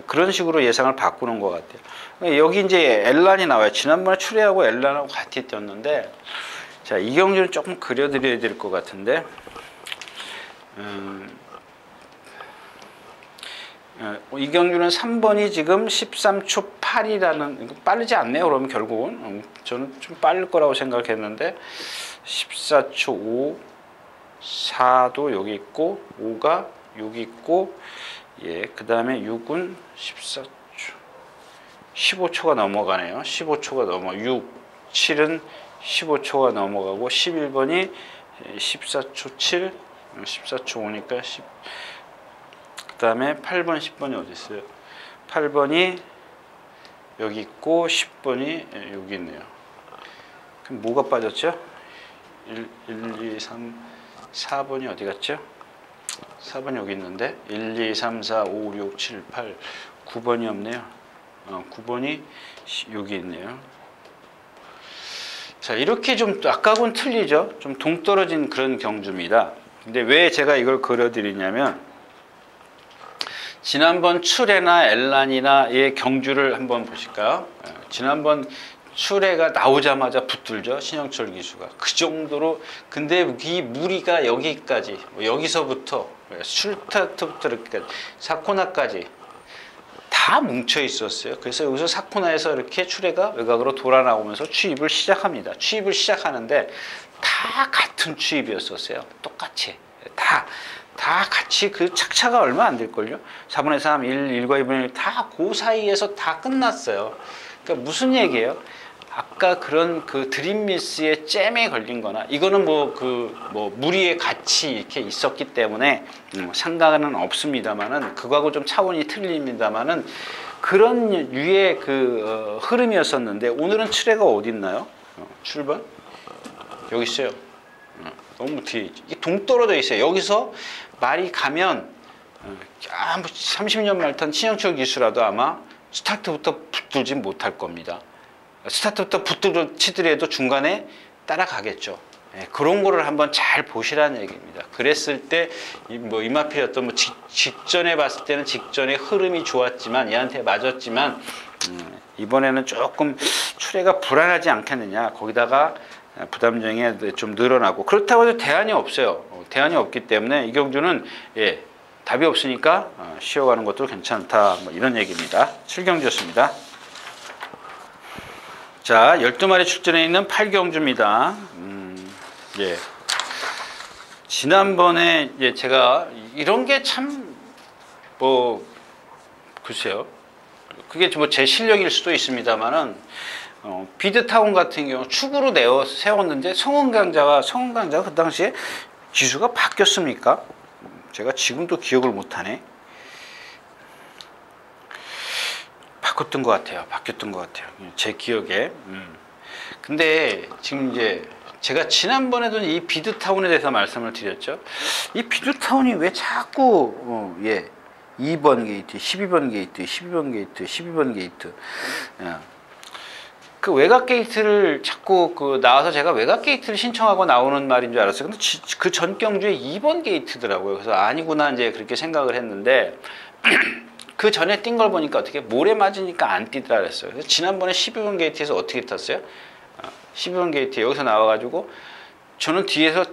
그런 식으로 예상을 바꾸는 것 같아요. 여기 이제 엘란이 나와요. 지난번에 추레하고 엘란하고 같이 뛰었는데 자, 이 경주는 조금 그려드려야 될 것 같은데 이 경주는 3번이 지금 13초 8이라는 빠르지 않네요. 그러면 결국은 저는 좀 빠를 거라고 생각했는데 14초 5 4도 여기 있고 5가 여기 있고 그 다음에 6은 14초 15초가 넘어가네요. 15초가 넘어 6 7은 15초가 넘어가고 11번이 14초 7 14초 5니까 10 그 다음에 8번 10번이 어디 있어요? 8번이 여기 있고 10번이 여기 있네요. 그럼 뭐가 빠졌죠? 1, 2, 3, 4번이 어디 갔죠? 4번이 여기 있는데 1, 2, 3, 4, 5, 6, 7, 8, 9번이 없네요. 9번이 여기 있네요. 자, 이렇게 좀 아까하고는 틀리죠? 좀 동떨어진 그런 경주입니다. 근데 왜 제가 이걸 그려드리냐면 지난번 추레나 엘란이나의 경주를 한번 보실까요? 지난번 추레가 나오자마자 붙들죠. 신영철 기수가. 그 정도로 근데 이 무리가 여기까지 여기서부터 슈타트부터 이렇게 사코나까지 다 뭉쳐 있었어요. 그래서 여기서 사코나에서 이렇게 추레가 외곽으로 돌아 나오면서 추입을 시작합니다. 추입을 시작하는데 다 같은 추입이었었어요. 똑같이 다 같이 그 착차가 얼마 안 될걸요? 4분의 3, 1, 1과 2분의 1 다 그 사이에서 다 끝났어요. 그러니까 무슨 얘기예요? 아까 그런 그 드림미스의 잼에 걸린 거나 이거는 뭐 무리의 같이 이렇게 있었기 때문에 상관은 없습니다만은 그거하고 좀 차원이 틀립니다만은 그런 유의 그 흐름이었었는데 오늘은 추레가 어디 있나요? 출발? 여기 있어요. 너무 뒤에 있죠. 이게 동떨어져 있어요. 여기서 말이 가면 30년 말탄 신영철 기수라도 아마 스타트부터 붙들지 못할 겁니다. 스타트부터 붙들어 치더라도 중간에 따라가겠죠. 그런 거를 한번 잘 보시라는 얘기입니다. 그랬을 때 뭐 이마필이었던 뭐 직전에 봤을 때는 직전의 흐름이 좋았지만 얘한테 맞았지만 이번에는 조금 추레가 불안하지 않겠느냐. 거기다가 부담정이 좀 늘어나고 그렇다고 해도 대안이 없어요. 대안이 없기 때문에 이 경주는 답이 없으니까 쉬어가는 것도 괜찮다. 뭐 이런 얘기입니다. 7경주였습니다. 자, 12마리 출전해 있는 8경주입니다. 지난번에 제가 이런 게 참 글쎄요. 그게 뭐 제 실력일 수도 있습니다만은 비드타운 같은 경우 축으로 세웠는데 성원강자가 그 당시에 기수가 바뀌었습니까? 제가 지금도 기억을 못하네. 바뀌었던 것 같아요. 제 기억에. 근데 지금 제가 지난번에도 이 비드타운에 대해서 말씀을 드렸죠. 이 비드타운이 왜 자꾸 2번 게이트, 12번 게이트, 12번 게이트, 12번 게이트. 그 외곽 게이트를 자꾸 나와서 제가 외곽 게이트를 신청하고 나오는 말인 줄 알았어요. 근데 그 전 경주에 2번 게이트더라고요. 그래서 아니구나 이제 그렇게 생각을 했는데 그 전에 뛴 걸 보니까 어떻게 모래 맞으니까 안 뛰더라 그랬어요. 그래서 지난번에 12번 게이트에서 어떻게 탔어요? 12번 게이트 여기서 나와가지고 저는 뒤에서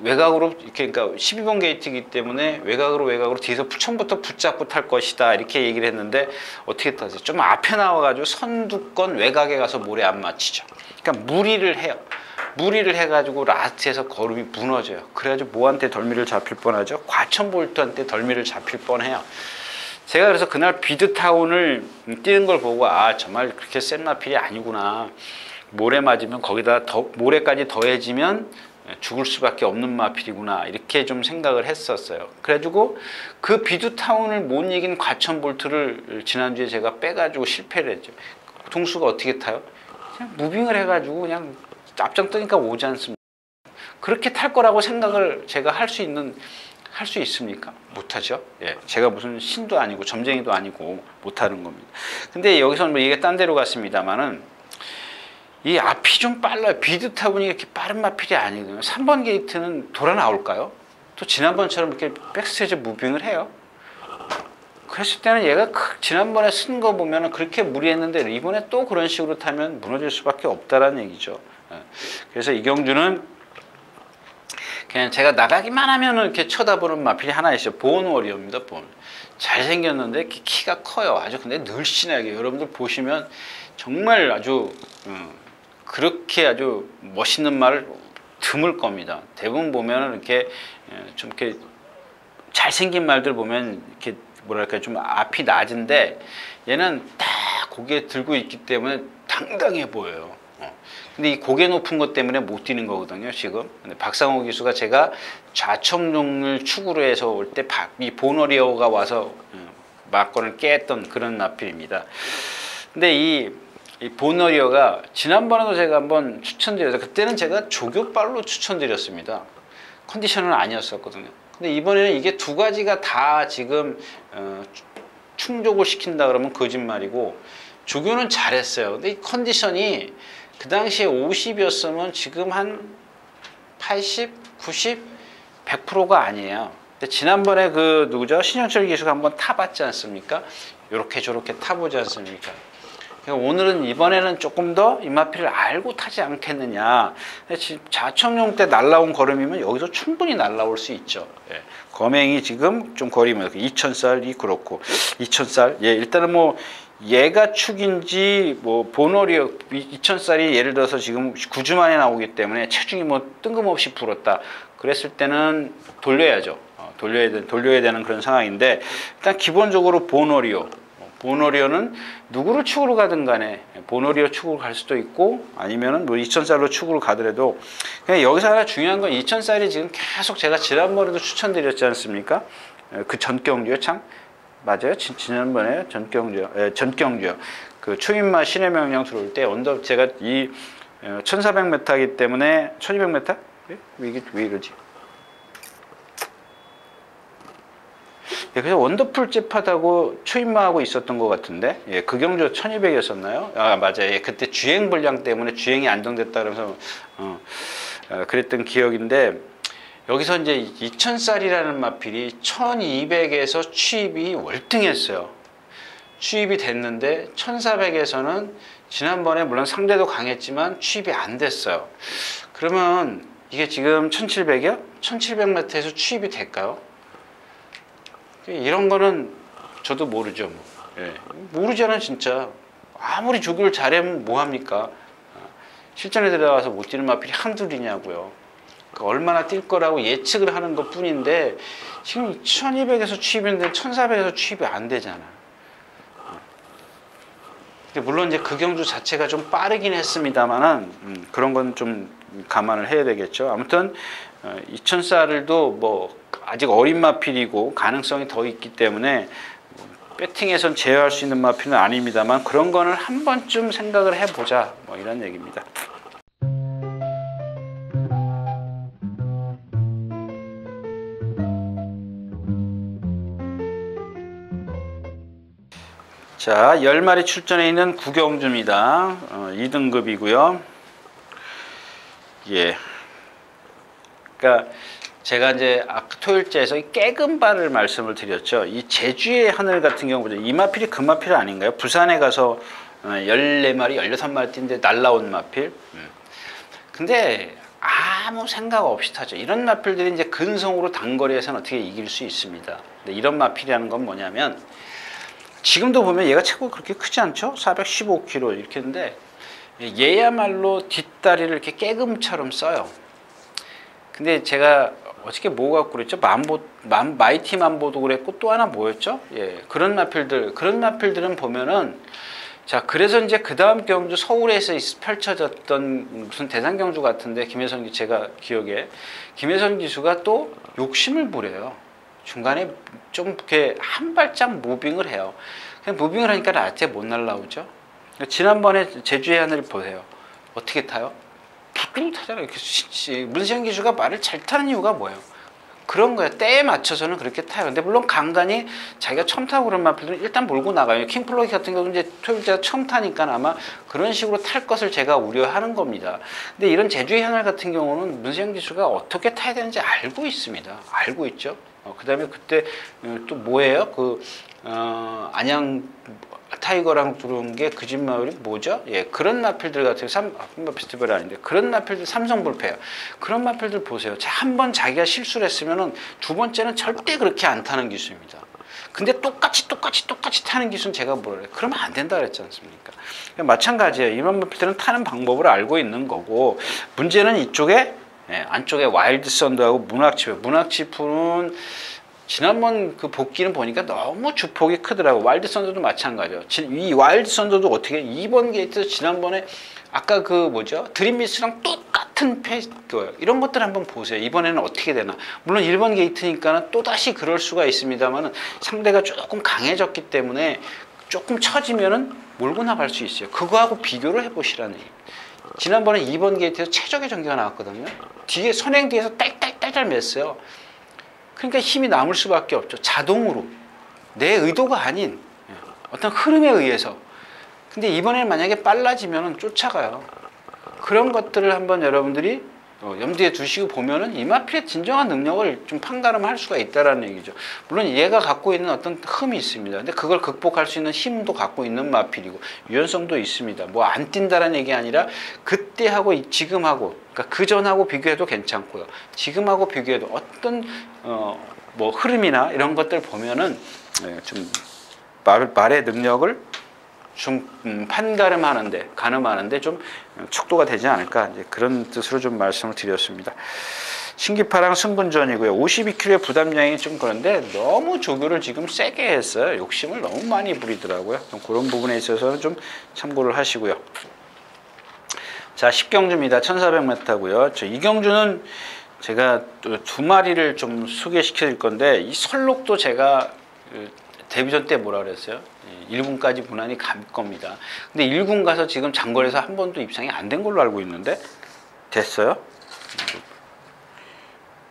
외곽으로 이렇게 그러니까 12번 게이트이기 때문에 외곽으로 뒤에서 처음부터 붙잡고 탈 것이다 이렇게 얘기를 했는데 어떻게 탔어요? 좀 앞에 나와가지고 선두권 외곽에 가서 모래 안 맞히죠. 그러니까 무리를 해요. 무리를 해가지고 라스트에서 걸음이 무너져요. 그래가지고 뭐한테 덜미를 잡힐 뻔하죠? 과천볼트한테 덜미를 잡힐 뻔해요. 제가 그래서 그날 비드타운을 뛰는 걸 보고 정말 그렇게 센 마필이 아니구나. 모래 맞으면 거기다 모래까지 더해지면 죽을 수밖에 없는 마필이구나 이렇게 좀 생각을 했었어요. 그래가지고 그 비드타운을 못 이긴 과천볼트를 지난주에 제가 빼가지고 실패를 했죠. 동수가 어떻게 타요? 그냥 무빙을 해가지고 그냥 앞장 뜨니까 오지 않습니까? 그렇게 탈 거라고 생각을 제가 할 수 있습니까? 못하죠. 예, 제가 무슨 신도 아니고 점쟁이도 아니고 못하는 겁니다. 근데 여기서 뭐 이게 딴 데로 갔습니다만은 이 앞이 좀 빨라요. 비드 타보니 이렇게 빠른 마필이 아니거든요. 3번 게이트는 돌아 나올까요? 또 지난번처럼 이렇게 백스테이지 무빙을 해요. 그랬을 때는 얘가 지난번에 쓴 거 보면은 그렇게 무리했는데 이번에 또 그런 식으로 타면 무너질 수밖에 없다라는 얘기죠. 그래서 이경주는 그냥 제가 나가기만 하면은 이렇게 쳐다보는 마필이 하나 있어요. 본 워리어입니다. 본. 잘생겼는데 키가 커요. 아주 근데 늘씬하게 여러분들 보시면 정말 아주 그렇게 아주 멋있는 말을 드물 겁니다. 대부분 보면은 이렇게 좀 이렇게 잘생긴 말들 보면 이렇게 뭐랄까 좀 앞이 낮은데 얘는 딱 고개 들고 있기 때문에 당당해 보여요. 근데 이 고개 높은 것 때문에 못 뛰는 거거든요, 지금. 근데 박상호 기수가 제가 좌청룡을 축으로 해서 올 때 이 보너리어가 와서 막건을 깼던 그런 마필입니다. 근데 이 보너리어가 지난번에도 제가 한번 추천드렸어요. 그때는 제가 조교발로 추천드렸습니다. 컨디션은 아니었었거든요. 근데 이번에는 이게 두 가지가 다 지금 충족을 시킨다 그러면 거짓말이고 조교는 잘했어요. 근데 이 컨디션이 그 당시에 50이었으면 지금 한 80, 90, 100%가 아니에요. 근데 지난번에 그 누구죠? 신영철 기수가 한번 타봤지 않습니까? 요렇게 저렇게 타보지 않습니까? 그러니까 오늘은 이번에는 조금 더 이 마필을 알고 타지 않겠느냐. 좌청룡 때 날라온 걸음이면 여기서 충분히 날라올 수 있죠. 예. 검행이 지금 좀 거리면 2000살이 그렇고 2000살. 예, 일단은 뭐 얘가 축인지 뭐 보너리어 2000살이 예를 들어서 지금 9주 만에 나오기 때문에 체중이 뭐 뜬금없이 불었다. 그랬을 때는 돌려야죠. 돌려야 되는 그런 상황인데 일단 기본적으로 보너리어는 누구를 축으로 가든 간에 보너리어 축으로 갈 수도 있고 아니면은 뭐 2000살로 축으로 가더라도 그냥 여기서 하나 중요한 건 2000살이 지금 계속 제가 지난번에도 추천드렸지 않습니까? 그 전경주요 참 맞아요. 지난번에 전경주요. 그 초인마 신의 명령 들어올 때 언더 제가 이 1400m이기 때문에 1200m? 이게 왜 이러지? 예, 그래서 원더풀 잽하다고 초인마하고 있었던 것 같은데, 예, 그 경주 1200이었었나요? 아, 맞아요. 예, 그때 주행 불량 때문에 주행이 안정됐다 그러면서, 그랬던 기억인데, 여기서 이제 2000살이라는 마필이 1200에서 취입이 월등했어요. 취입이 됐는데, 1400에서는 지난번에 물론 상대도 강했지만 취입이 안 됐어요. 그러면 이게 지금 1700이요? 1700m에서 취입이 될까요? 이런 거는 저도 모르죠. 뭐. 예. 모르잖아 진짜. 아무리 조교를 잘하면 뭐합니까? 실전에 들어가서 못 뛰는 마필이 한둘이냐고요. 그러니까 얼마나 뛸 거라고 예측을 하는 것 뿐인데 지금 1200에서 취입인데 1400에서 취입이 안 되잖아. 물론 이제 그 경주 자체가 좀 빠르긴 했습니다만은 그런 건 좀 감안을 해야 되겠죠. 아무튼 2000살도 뭐 아직 어린 마필이고 가능성이 더 있기 때문에 배팅에선 제어할 수 있는 마필은 아닙니다만 그런 거는 한 번쯤 생각을 해보자 뭐 이런 얘기입니다. 자, 10마리 출전해 있는 구경주입니다. 2등급이고요. 예. 그러니까 제가 이제 토요일째에서 이 깨금발을 말씀을 드렸죠. 이 제주의 하늘 같은 경우 보죠. 이 마필이 그 마필 아닌가요? 부산에 가서 14마리, 16마리 뛴데 날라온 마필. 근데 아무 생각 없이 타죠. 이런 마필들이 이제 근성으로 단거리에서는 어떻게 이길 수 있습니다. 근데 이런 마필이라는 건 뭐냐면 지금도 보면 얘가 체구가 그렇게 크지 않죠? 415kg 이렇게 했는데 얘야말로 뒷다리를 이렇게 깨금처럼 써요. 근데 제가 어저께 뭐 갖고 그랬죠? 마이티 만보도 그랬고 또 하나 뭐였죠? 예, 그런 마필들은 보면은 자, 그래서 이제 그 다음 경주 서울에서 펼쳐졌던 무슨 대상 경주 같은데 제가 기억에 김혜선 기수가 또 욕심을 부려요. 중간에 좀 이렇게 한 발짝 무빙을 해요. 그냥 무빙을 하니까 라떼 못 날라오죠. 지난번에 제주의 하늘을 보세요. 어떻게 타요? 타잖아요. 문세영 기수가 말을 잘 타는 이유가 뭐예요? 그런 거야. 때에 맞춰서는 그렇게 타요. 근데 물론 간간히 자기가 처음 타고 그런 마필들은 일단 몰고 나가요. 킹플로이 같은 경우는 이제 토요일제가 처음 타니까 아마 그런 식으로 탈 것을 제가 우려하는 겁니다. 근데 이런 제주의 향을 같은 경우는 문세영 기수가 어떻게 타야 되는지 알고 있습니다. 알고 있죠. 그 다음에 그때 또 뭐예요? 안양 타이거랑 들어온 게 그 집 마을이 뭐죠? 예, 그런 마필들 같은 페스티벌이 아닌데 그런 마필들 삼성불패요. 그런 마필들 보세요. 한 번 자기가 실수를 했으면은 두 번째는 절대 그렇게 안 타는 기수입니다. 근데 똑같이 타는 기수는 제가 뭐라 그래요? 그러면 안 된다 그랬지 않습니까? 마찬가지예요. 이런 마필들은 타는 방법을 알고 있는 거고 문제는 이쪽에 안쪽에 와일드 썬더하고 문학치프는 지난번 그 복귀는 보니까 너무 주폭이 크더라고. 와일드 썬더도 마찬가지요. 이 와일드 썬더도 어떻게 2번 게이트에서 지난번에 아까 드림미스랑 똑같은 거예요. 이런 것들 한번 보세요. 이번에는 어떻게 되나. 물론 1번 게이트니까 또다시 그럴 수가 있습니다만 상대가 조금 강해졌기 때문에 조금 처지면은 몰고 나갈 수 있어요. 그거하고 비교를 해보시라는 얘기예요. 지난번에 2번 게이트에서 최적의 전기가 나왔거든요. 뒤에 선행 뒤에서 딸딸딸 맸어요. 그러니까 힘이 남을 수밖에 없죠. 자동으로. 내 의도가 아닌 어떤 흐름에 의해서. 근데 이번에는 만약에 빨라지면 쫓아가요. 그런 것들을 한번 여러분들이 염두에 두시고 보면은 이마필의 진정한 능력을 좀 판가름할 수가 있다라는 얘기죠. 물론 얘가 갖고 있는 어떤 흠이 있습니다. 근데 그걸 극복할 수 있는 힘도 갖고 있는 마필이고 유연성도 있습니다. 뭐 안 뛴다라는 얘기 아니라 그때하고 지금하고 그러니까 그 전하고 비교해도 괜찮고요. 지금하고 비교해도 어떤 뭐 흐름이나 이런 것들 보면은 좀 말의 능력을 좀 가늠하는데 좀 척도가 되지 않을까 이제 그런 뜻으로 좀 말씀을 드렸습니다. 신기파랑 승분전이고요. 52kg의 부담량이 좀 그런데 너무 조교를 지금 세게 했어요. 욕심을 너무 많이 부리더라고요. 좀 그런 부분에 있어서는 좀 참고를 하시고요. 자, 10경주입니다. 1400m고요. 이 경주는 제가 두 마리를 좀 소개시켜 드릴 건데 이 설록도 제가 데뷔전 때 뭐라 그랬어요? 1군까지 무난히 갈 겁니다. 근데 1군 가서 지금 장거리에서 한 번도 입상이 안 된 걸로 알고 있는데 됐어요?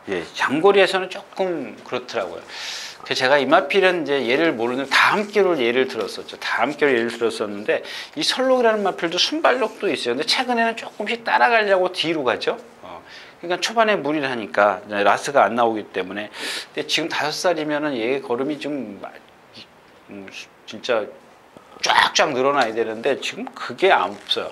예, 장거리에서는 조금 그렇더라고요. 제가 이마필은 이제 얘를 모르는 다음 기로 예를 들었었죠. 다음 기로 예를 들었었는데 이 설록이라는 마필도 순발력도 있어요. 근데 최근에는 조금씩 따라가려고 뒤로 가죠. 그러니까 초반에 무리를 하니까 라스가 안 나오기 때문에. 근데 지금 5살이면은 얘 걸음이 좀 진짜 쫙쫙 늘어나야 되는데 지금 그게 없어요.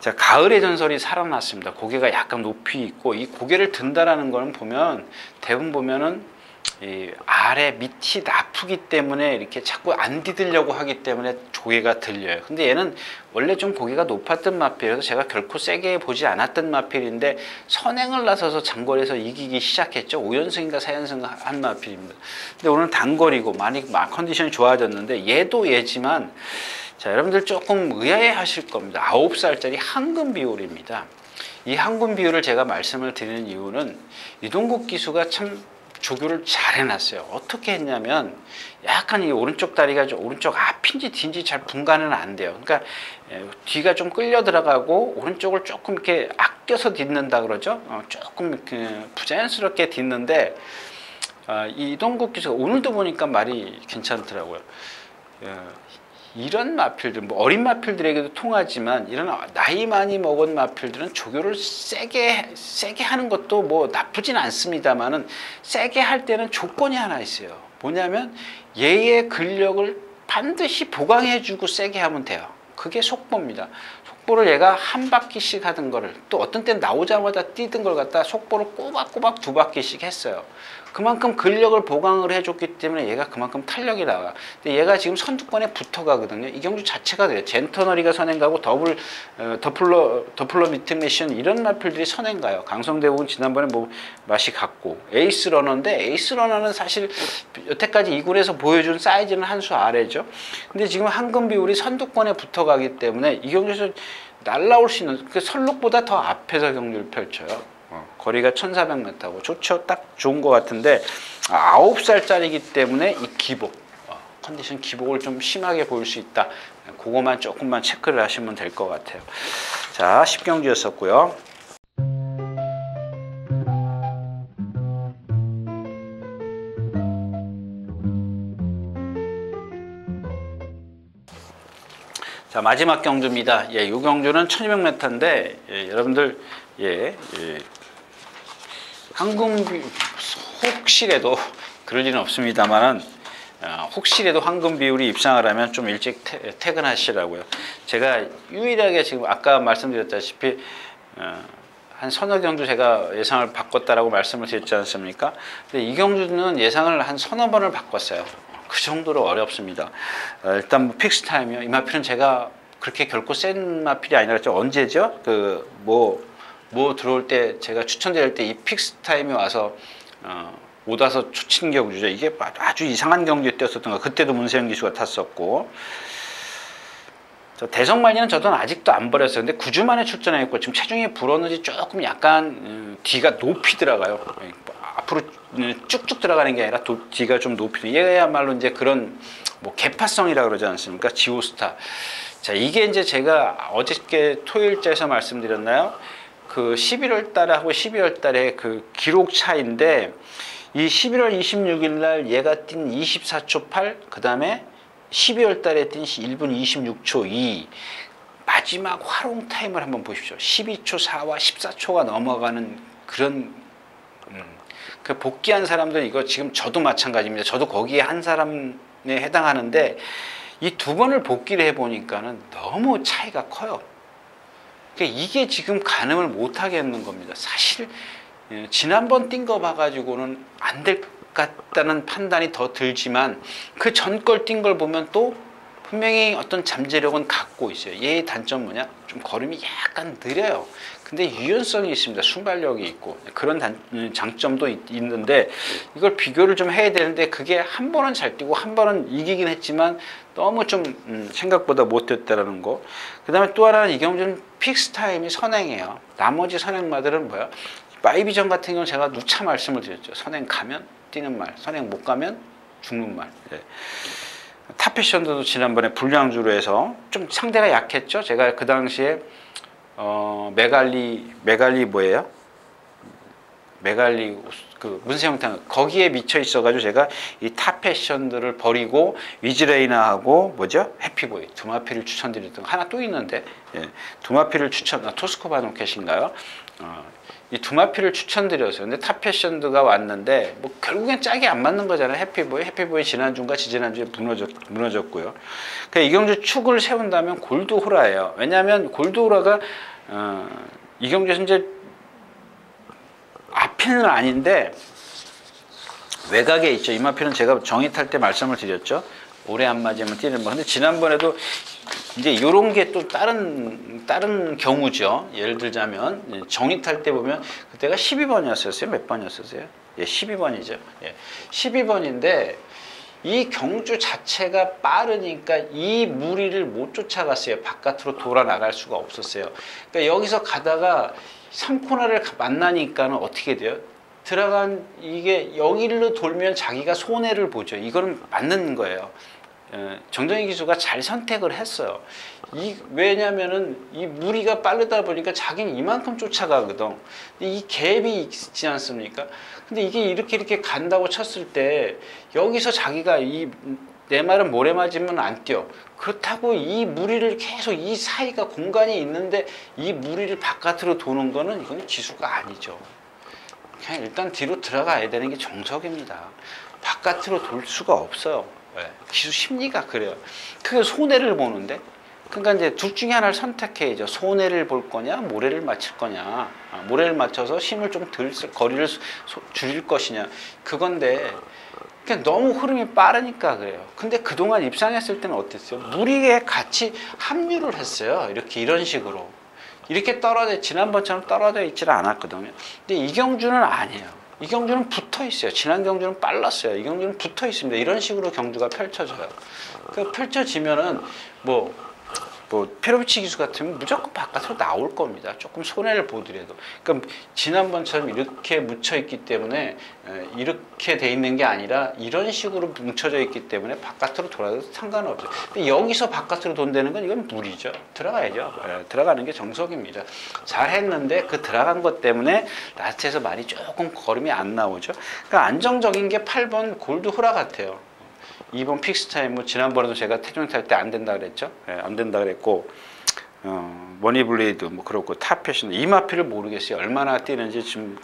자, 가을의 전설이 살아났습니다. 고개가 약간 높이 있고 이 고개를 든다라는 거는 보면 대부분 보면은 이 아래 밑이 나쁘기 때문에 이렇게 자꾸 안 디딜려고 하기 때문에 고개가 들려요. 근데 얘는 원래 좀 고개가 높았던 마필이라서 제가 결코 세게 보지 않았던 마필인데 선행을 나서서 장거리에서 이기기 시작했죠. 5연승인가 4연승 한 마필입니다. 근데 오늘 단거리고 많이 컨디션이 좋아졌는데 얘도 얘지만 자, 여러분들 조금 의아해 하실 겁니다. 9살짜리 한금 비율입니다. 이 한금 비율을 제가 말씀을 드리는 이유는 이동국 기수가 참 조교를 잘 해놨어요. 어떻게 했냐면 약간 이 오른쪽 다리가 좀 오른쪽 앞인지 뒤인지 잘 분간은 안 돼요. 그러니까 뒤가 좀 끌려 들어가고 오른쪽을 조금 이렇게 아껴서 딛는다 그러죠. 조금 이렇게 부자연스럽게 딛는데 이 이동국 기수가 오늘도 보니까 말이 괜찮더라고요. 이런 마필들, 뭐 어린 마필들에게도 통하지만 이런 나이 많이 먹은 마필들은 조교를 세게 하는 것도 뭐 나쁘진 않습니다만은 세게 할 때는 조건이 하나 있어요. 뭐냐면 얘의 근력을 반드시 보강해주고 세게 하면 돼요. 그게 속보입니다. 속보를 얘가 한 바퀴씩 하던 거를 또 어떤 때는 나오자마자 뛰던 걸 갖다 속보를 꼬박꼬박 2바퀴씩 했어요. 그만큼 근력을 보강을 해줬기 때문에 얘가 그만큼 탄력이 나와. 근데 얘가 지금 선두권에 붙어가거든요. 이 경주 자체가 돼요. 젠터너리가 선행가고 더플러 미트메션 이런 마필들이 선행가요. 강성대국은 지난번에 뭐 맛이 갔고 에이스 러너인데 에이스 러너는 사실 여태까지 2군에서 보여준 사이즈는 한 수 아래죠. 근데 지금 한금 비율이 선두권에 붙어가기 때문에 이 경주에서 날라올 수 있는 그 설록보다 더 앞에서 경주를 펼쳐요. 거리가 1400m고 좋죠. 딱 좋은 것 같은데 9살짜리이기 때문에 이 기복 컨디션 기복을 좀 심하게 보일 수 있다. 그거만 조금만 체크를 하시면 될 것 같아요. 자, 10경주였었고요. 자, 마지막 경주입니다. 이 경주는 1200m인데 여러분들 황금비 혹시라도 그럴 일은 없습니다만은 혹시라도 황금 비율이 입상을 하면 좀 일찍 퇴근하시라고요. 제가 유일하게 지금 아까 말씀드렸다시피 한 서너 경주 제가 예상을 바꿨다라고 말씀을 드렸지 않습니까? 근데 이 경주는 예상을 한 서너 번을 바꿨어요. 그 정도로 어렵습니다. 일단 뭐 픽스 타임이요. 이 마필은 제가 그렇게 결코 센 마필이 아니라 언제죠? 뭐 들어올 때 제가 추천드릴 때 이 픽스 타임이 와서 못 와서 초친 경주죠. 이게 아주 이상한 경주에 뛰었었던 거. 그때도 문세영 기수가 탔었고. 대성 말리는 저도 아직도 안 버렸어요. 근데 9주 만에 출전했고 지금 체중이 불었는지 조금 약간 뒤가 높이 들어가요. 앞으로 쭉쭉 들어가는 게 아니라 뒤가 좀 높이. 얘야말로 이제 그런 뭐 개파성이라 그러지 않습니까? 지오스타. 자, 이게 이제 제가 어저께 토요일째에서 말씀드렸나요? 그 11월 달에 하고 12월 달에 그 기록 차인데 이 11월 26일 날 얘가 뛴 24초 8, 그 다음에 12월 달에 뛴 1분 26초 2, 마지막 활용 타임을 한번 보십시오. 12초 4와 14초가 넘어가는 그런 그 복귀한 사람들 이거 지금 저도 마찬가지입니다. 저도 거기에 한 사람에 해당하는데 이 두 번을 복귀를 해보니까는 너무 차이가 커요. 그러니까 이게 지금 가늠을 못 하겠는 겁니다. 사실 지난번 뛴 거 봐가지고는 안 될 것 같다는 판단이 더 들지만 그 전 걸 뛴 걸 보면 또 분명히 어떤 잠재력은 갖고 있어요. 얘의 단점 뭐냐? 좀 걸음이 약간 느려요. 근데 유연성이 있습니다. 순발력이 있고 그런 장점도 있는데 이걸 비교를 좀 해야 되는데 그게 한 번은 잘 뛰고 한 번은 이기긴 했지만 너무 좀 생각보다 못했다라는 거. 그 다음에 또 하나는 이경주는 픽스 타임이 선행이에요. 나머지 선행마들은 뭐야? 마이비전 같은 경우는 제가 누차 말씀을 드렸죠. 선행 가면 뛰는 말, 선행 못 가면 죽는 말. 네. 탑패션도 지난번에 불량주로 해서 좀 상대가 약했죠. 제가 그 당시에 메갈리 뭐예요? 메갈리 그 문세영탕 거기에 미쳐 있어가지고 제가 이 탑패션들을 버리고 위즈레이나하고 뭐죠? 해피보이 두 마피를 추천드렸던 거 하나 또 있는데 두 마피를 토스코바 노켓인가요? 이 두 마피를 추천드렸어요. 근데 탑패션드가 왔는데 뭐 결국엔 짝이 안 맞는 거잖아요. 해피보이 지난주인가 지지난주에 무너졌고요. 그러니까 이경주 축을 세운다면 골드호라예요. 왜냐하면 골드호라가 이경주에서 이제 앞에는 아닌데 외곽에 있죠. 이 마피는 제가 정의 탈 때 말씀을 드렸죠. 오래 안 맞으면 뛰는 거. 근데 지난번에도 이제 이런 게 또 다른 경우죠. 예를 들자면 정의 탈 때 보면 그때가 12번이었어요. 몇 번이었어요? 예, 12번이죠. 예, 12번인데 이 경주 자체가 빠르니까 이 무리를 못 쫓아갔어요. 바깥으로 돌아 나갈 수가 없었어요. 그러니까 여기서 가다가 3코너를 만나니까는 어떻게 돼요? 들어간 이게 여기로 돌면 자기가 손해를 보죠. 이거는 맞는 거예요. 정정희 기수가 잘 선택을 했어요. 왜냐면은 이 무리가 빠르다 보니까 자기는 이만큼 쫓아가거든. 이 갭이 있지 않습니까? 근데 이게 이렇게 간다고 쳤을 때 여기서 자기가 내 말은 모래 맞으면 안 뛰어. 그렇다고 이 무리를 계속 이 사이가 공간이 있는데 이 무리를 바깥으로 도는 거는 이건 기수가 아니죠. 그냥 일단 뒤로 들어가야 되는 게 정석입니다. 바깥으로 돌 수가 없어요. 기수 심리가 그래요. 그게 손해를 보는데, 그러니까 이제 둘 중에 하나를 선택해야죠. 손해를 볼 거냐, 모래를 맞출 거냐. 모래를 맞춰서 힘을 좀 거리를 줄일 것이냐. 그건데, 그냥 너무 흐름이 빠르니까 그래요. 근데 그동안 입상했을 때는 어땠어요? 무리에 같이 합류를 했어요. 이런 식으로. 이렇게 지난번처럼 떨어져 있지는 않았거든요. 근데 이경주는 아니에요. 이 경주는 붙어 있어요. 지난 경주는 빨랐어요. 이 경주는 붙어 있습니다. 이런 식으로 경주가 펼쳐져요. 그 펼쳐지면은 뭐 뭐 페로비치 기수 같으면 무조건 바깥으로 나올 겁니다. 조금 손해를 보더라도. 그러니까 지난번처럼 이렇게 묻혀 있기 때문에 이렇게 돼 있는 게 아니라 이런 식으로 뭉쳐져 있기 때문에 바깥으로 돌아도 상관없어요. 근데 여기서 바깥으로 돈다는 건 이건 무리죠. 들어가야죠. 들어가는 게 정석입니다. 잘 했는데 그 들어간 것 때문에 라스트에서 많이 조금 걸음이 안 나오죠. 그러니까 안정적인 게 8번 골드 호라 같아요. 2번 픽스타임, 뭐 지난번에도 제가 태종 탈 때 안 된다 그랬죠. 안 된다 그랬고, 머니블레이드 뭐 그렇고 탑패션 이 마필을 모르겠어요. 얼마나 뛰는지 지금.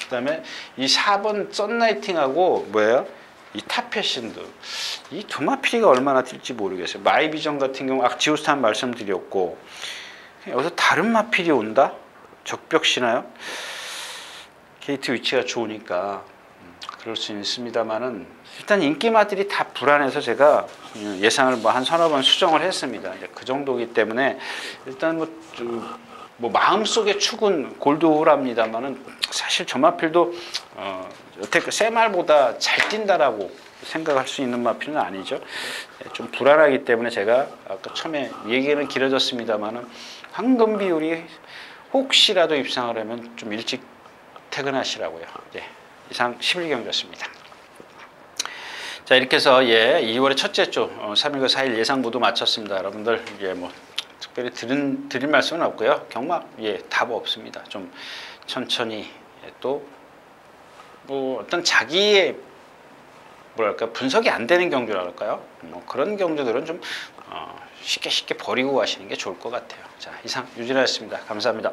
그다음에 이 4번 썬라이팅하고 뭐예요? 이 탑패션도 이 두 마필이가 얼마나 뛸지 모르겠어요. 마이비전 같은 경우 지오스탄 말씀드렸고, 여기서 다른 마필이 온다? 적벽시나요? 게이트 위치가 좋으니까 그럴 수 있습니다만은 일단 인기마들이 다 불안해서 제가 예상을 뭐 한 서너 번 수정을 했습니다. 이제 그 정도이기 때문에 일단 뭐 마음속의 축은 골드호랍니다만은 사실 저 마필도 여태껏 새 말보다 잘 뛴다라고 생각할 수 있는 마필은 아니죠. 좀 불안하기 때문에 제가 아까 처음에 얘기는 길어졌습니다만은 황금 비율이 혹시라도 입상을 하면 좀 일찍 퇴근하시라고요. 이상 11경기였습니다. 자, 이렇게 해서 2월의 첫째 주 3일과 4일 예상 모두 마쳤습니다. 여러분들 뭐 특별히 드릴 말씀은 없고요. 경막 답 없습니다. 좀 천천히 또 뭐 어떤 자기의 뭐랄까 분석이 안 되는 경주라 할까요? 뭐 그런 경주들은 좀 쉽게 버리고 가시는 게 좋을 것 같아요. 자, 이상 유진아였습니다. 감사합니다.